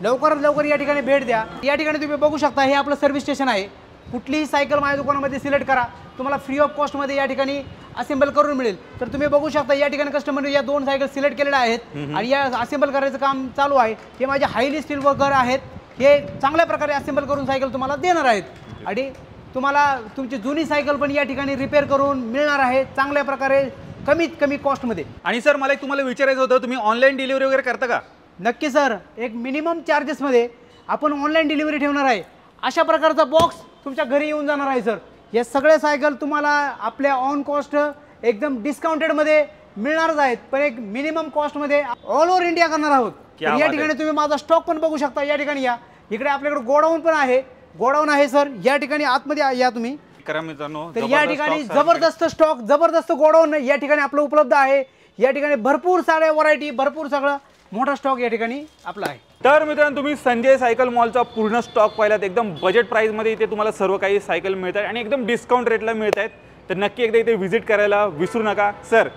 लवकरात लवकर या ठिकाणी भेट द्या. या ठिकाणी तुम्ही बघू शकता हे आपलं सर्व्हिस स्टेशन आहे. कुठलीही सायकल माझ्या दुकानामध्ये सिलेक्ट करा, तुम्हाला फ्री ऑफ कॉस्टमध्ये या ठिकाणी असेंबल करून मिळेल. तर तुम्ही बघू शकता या ठिकाणी कस्टमरने या 2 सायकल सिलेक्ट केलेल्या आहेत आणि या असेंबल करायचं काम चालू आहे. हे माझे हायली स्किल वर्कर आहेत, हे चांगल्या प्रकारे असेंबल करून सायकल तुम्हाला देणार आहेत आणि तुम्हाला तुमची जुनी सायकल पण या ठिकाणी रिपेअर करून मिळणार आहे चांगल्या प्रकारे कमीत कमी कॉस्टमध्ये. आणि सर मला एक तुम्हाला विचारायचं होतं, तुम्ही ऑनलाईन डिलिव्हरी वगैरे करता का? नक्की सर, एक मिनिमम चार्जेसमध्ये आपण ऑनलाईन डिलिव्हरी ठेवणार आहे. अशा प्रकारचा बॉक्स तुमच्या घरी येऊन जाणार आहे सर. या सगळ्या सायकल तुम्हाला आपल्या ऑन कॉस्ट एकदम डिस्काउंटेडमध्ये मिळणारच आहेत, पण एक मिनिमम कॉस्टमध्ये ऑल ओव्हर इंडिया करणार आहोत. तर या ठिकाणी तुम्ही माझा स्टॉक पण बघू शकता. या ठिकाणी या, इकडे आपल्याकडे गोडाऊन पण आहे, गोडाऊन आहे सर. या ठिकाणी आतमध्ये या तुम्ही करा मित्रांनो. तर या ठिकाणी जबरदस्त स्टॉक, जबरदस्त गोडाऊन या ठिकाणी आपलं उपलब्ध आहे. या ठिकाणी भरपूर साऱ्या व्हरायटी, भरपूर सगळं मोठा स्टॉक या ठिकाणी आपला आहे. तर मित्रांनो तुम्ही संजय सायकल मॉलचा पूर्ण स्टॉक पाहिलात. एकदम बजेट प्राईसमध्ये इथे तुम्हाला सर्व काही सायकल मिळत आहेत आणि एकदम डिस्काउंट रेटला मिळत आहेत. तर नक्की एकदा इथे व्हिजिट करायला विसरू नका. सर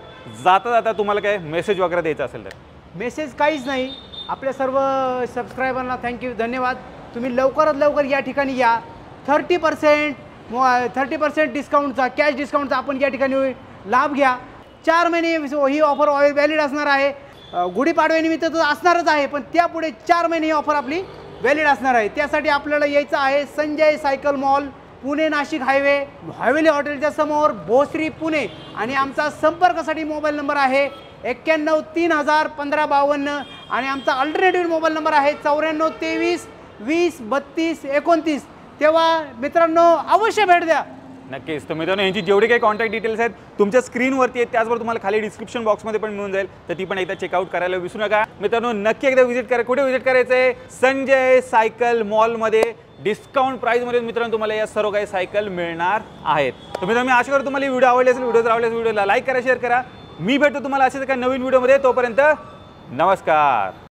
जाता जाता तुम्हाला काय मेसेज वगैरे द्यायचा असेल तर? मेसेज काहीच नाही. आपल्या सर्व सबस्क्रायबरना थँक्यू, धन्यवाद. तुम्ही लवकरात लवकर या ठिकाणी या. 30% डिस्काउंटचा, कॅश डिस्काउंटचा आपण या ठिकाणी लाभ घ्या. 4 महिने ही ऑफर व्हॅलिड असणार आहे. गुढीपाडव्यानिमित्त तर असणारच आहे, पण त्यापुढे 4 महिने ही ऑफर आपली व्हॅलिड असणार आहे. त्यासाठी आपल्याला यायचं आहे Sanjay cycle mall, Pune Nashik highway, Haveli हॉटेलच्या समोर, भोसरी, पुणे. आणि आमचा संपर्कासाठी मोबाईल नंबर आहे 91 3000 1552 आणि आमचा अल्टरनेटिव्ह मोबाईल नंबर आहे 94 23 20 32 29. तेव्हा मित्रांनो अवश्य भेट द्या. नक्कीच. तर मित्रांनो यांची जेवढे काही कॉन्टॅक्ट डिटेल्स आहेत तुमच्या स्क्रीनवरती आहेत, त्याचबरोबर तुम्हाला खाली डिस्क्रिप्शन बॉक्समध्ये पण मिळून जाईल. तर ती पण एकदा चेकआउट करायला विसरू नका. मित्रांनो नक्की एकदा व्हिजिट करा. कुठे व्हिजिट करायचं आहे? संजय सायकल मॉलमध्ये डिस्काउंट प्राईजमध्ये मित्रांनो तुम्हाला या सर्व काही सायकल मिळणार आहेत. तर मित्रांनो मी आशा करतो तुम्हाला ही व्हिडिओ आवडली असेल. व्हिडिओ जर आवडली असेल व्हिडिओला लाईक करा, शेअर करा. मी भेटतो तुम्हाला असेच एका नवीन व्हिडिओमध्ये. तोपर्यंत नमस्कार.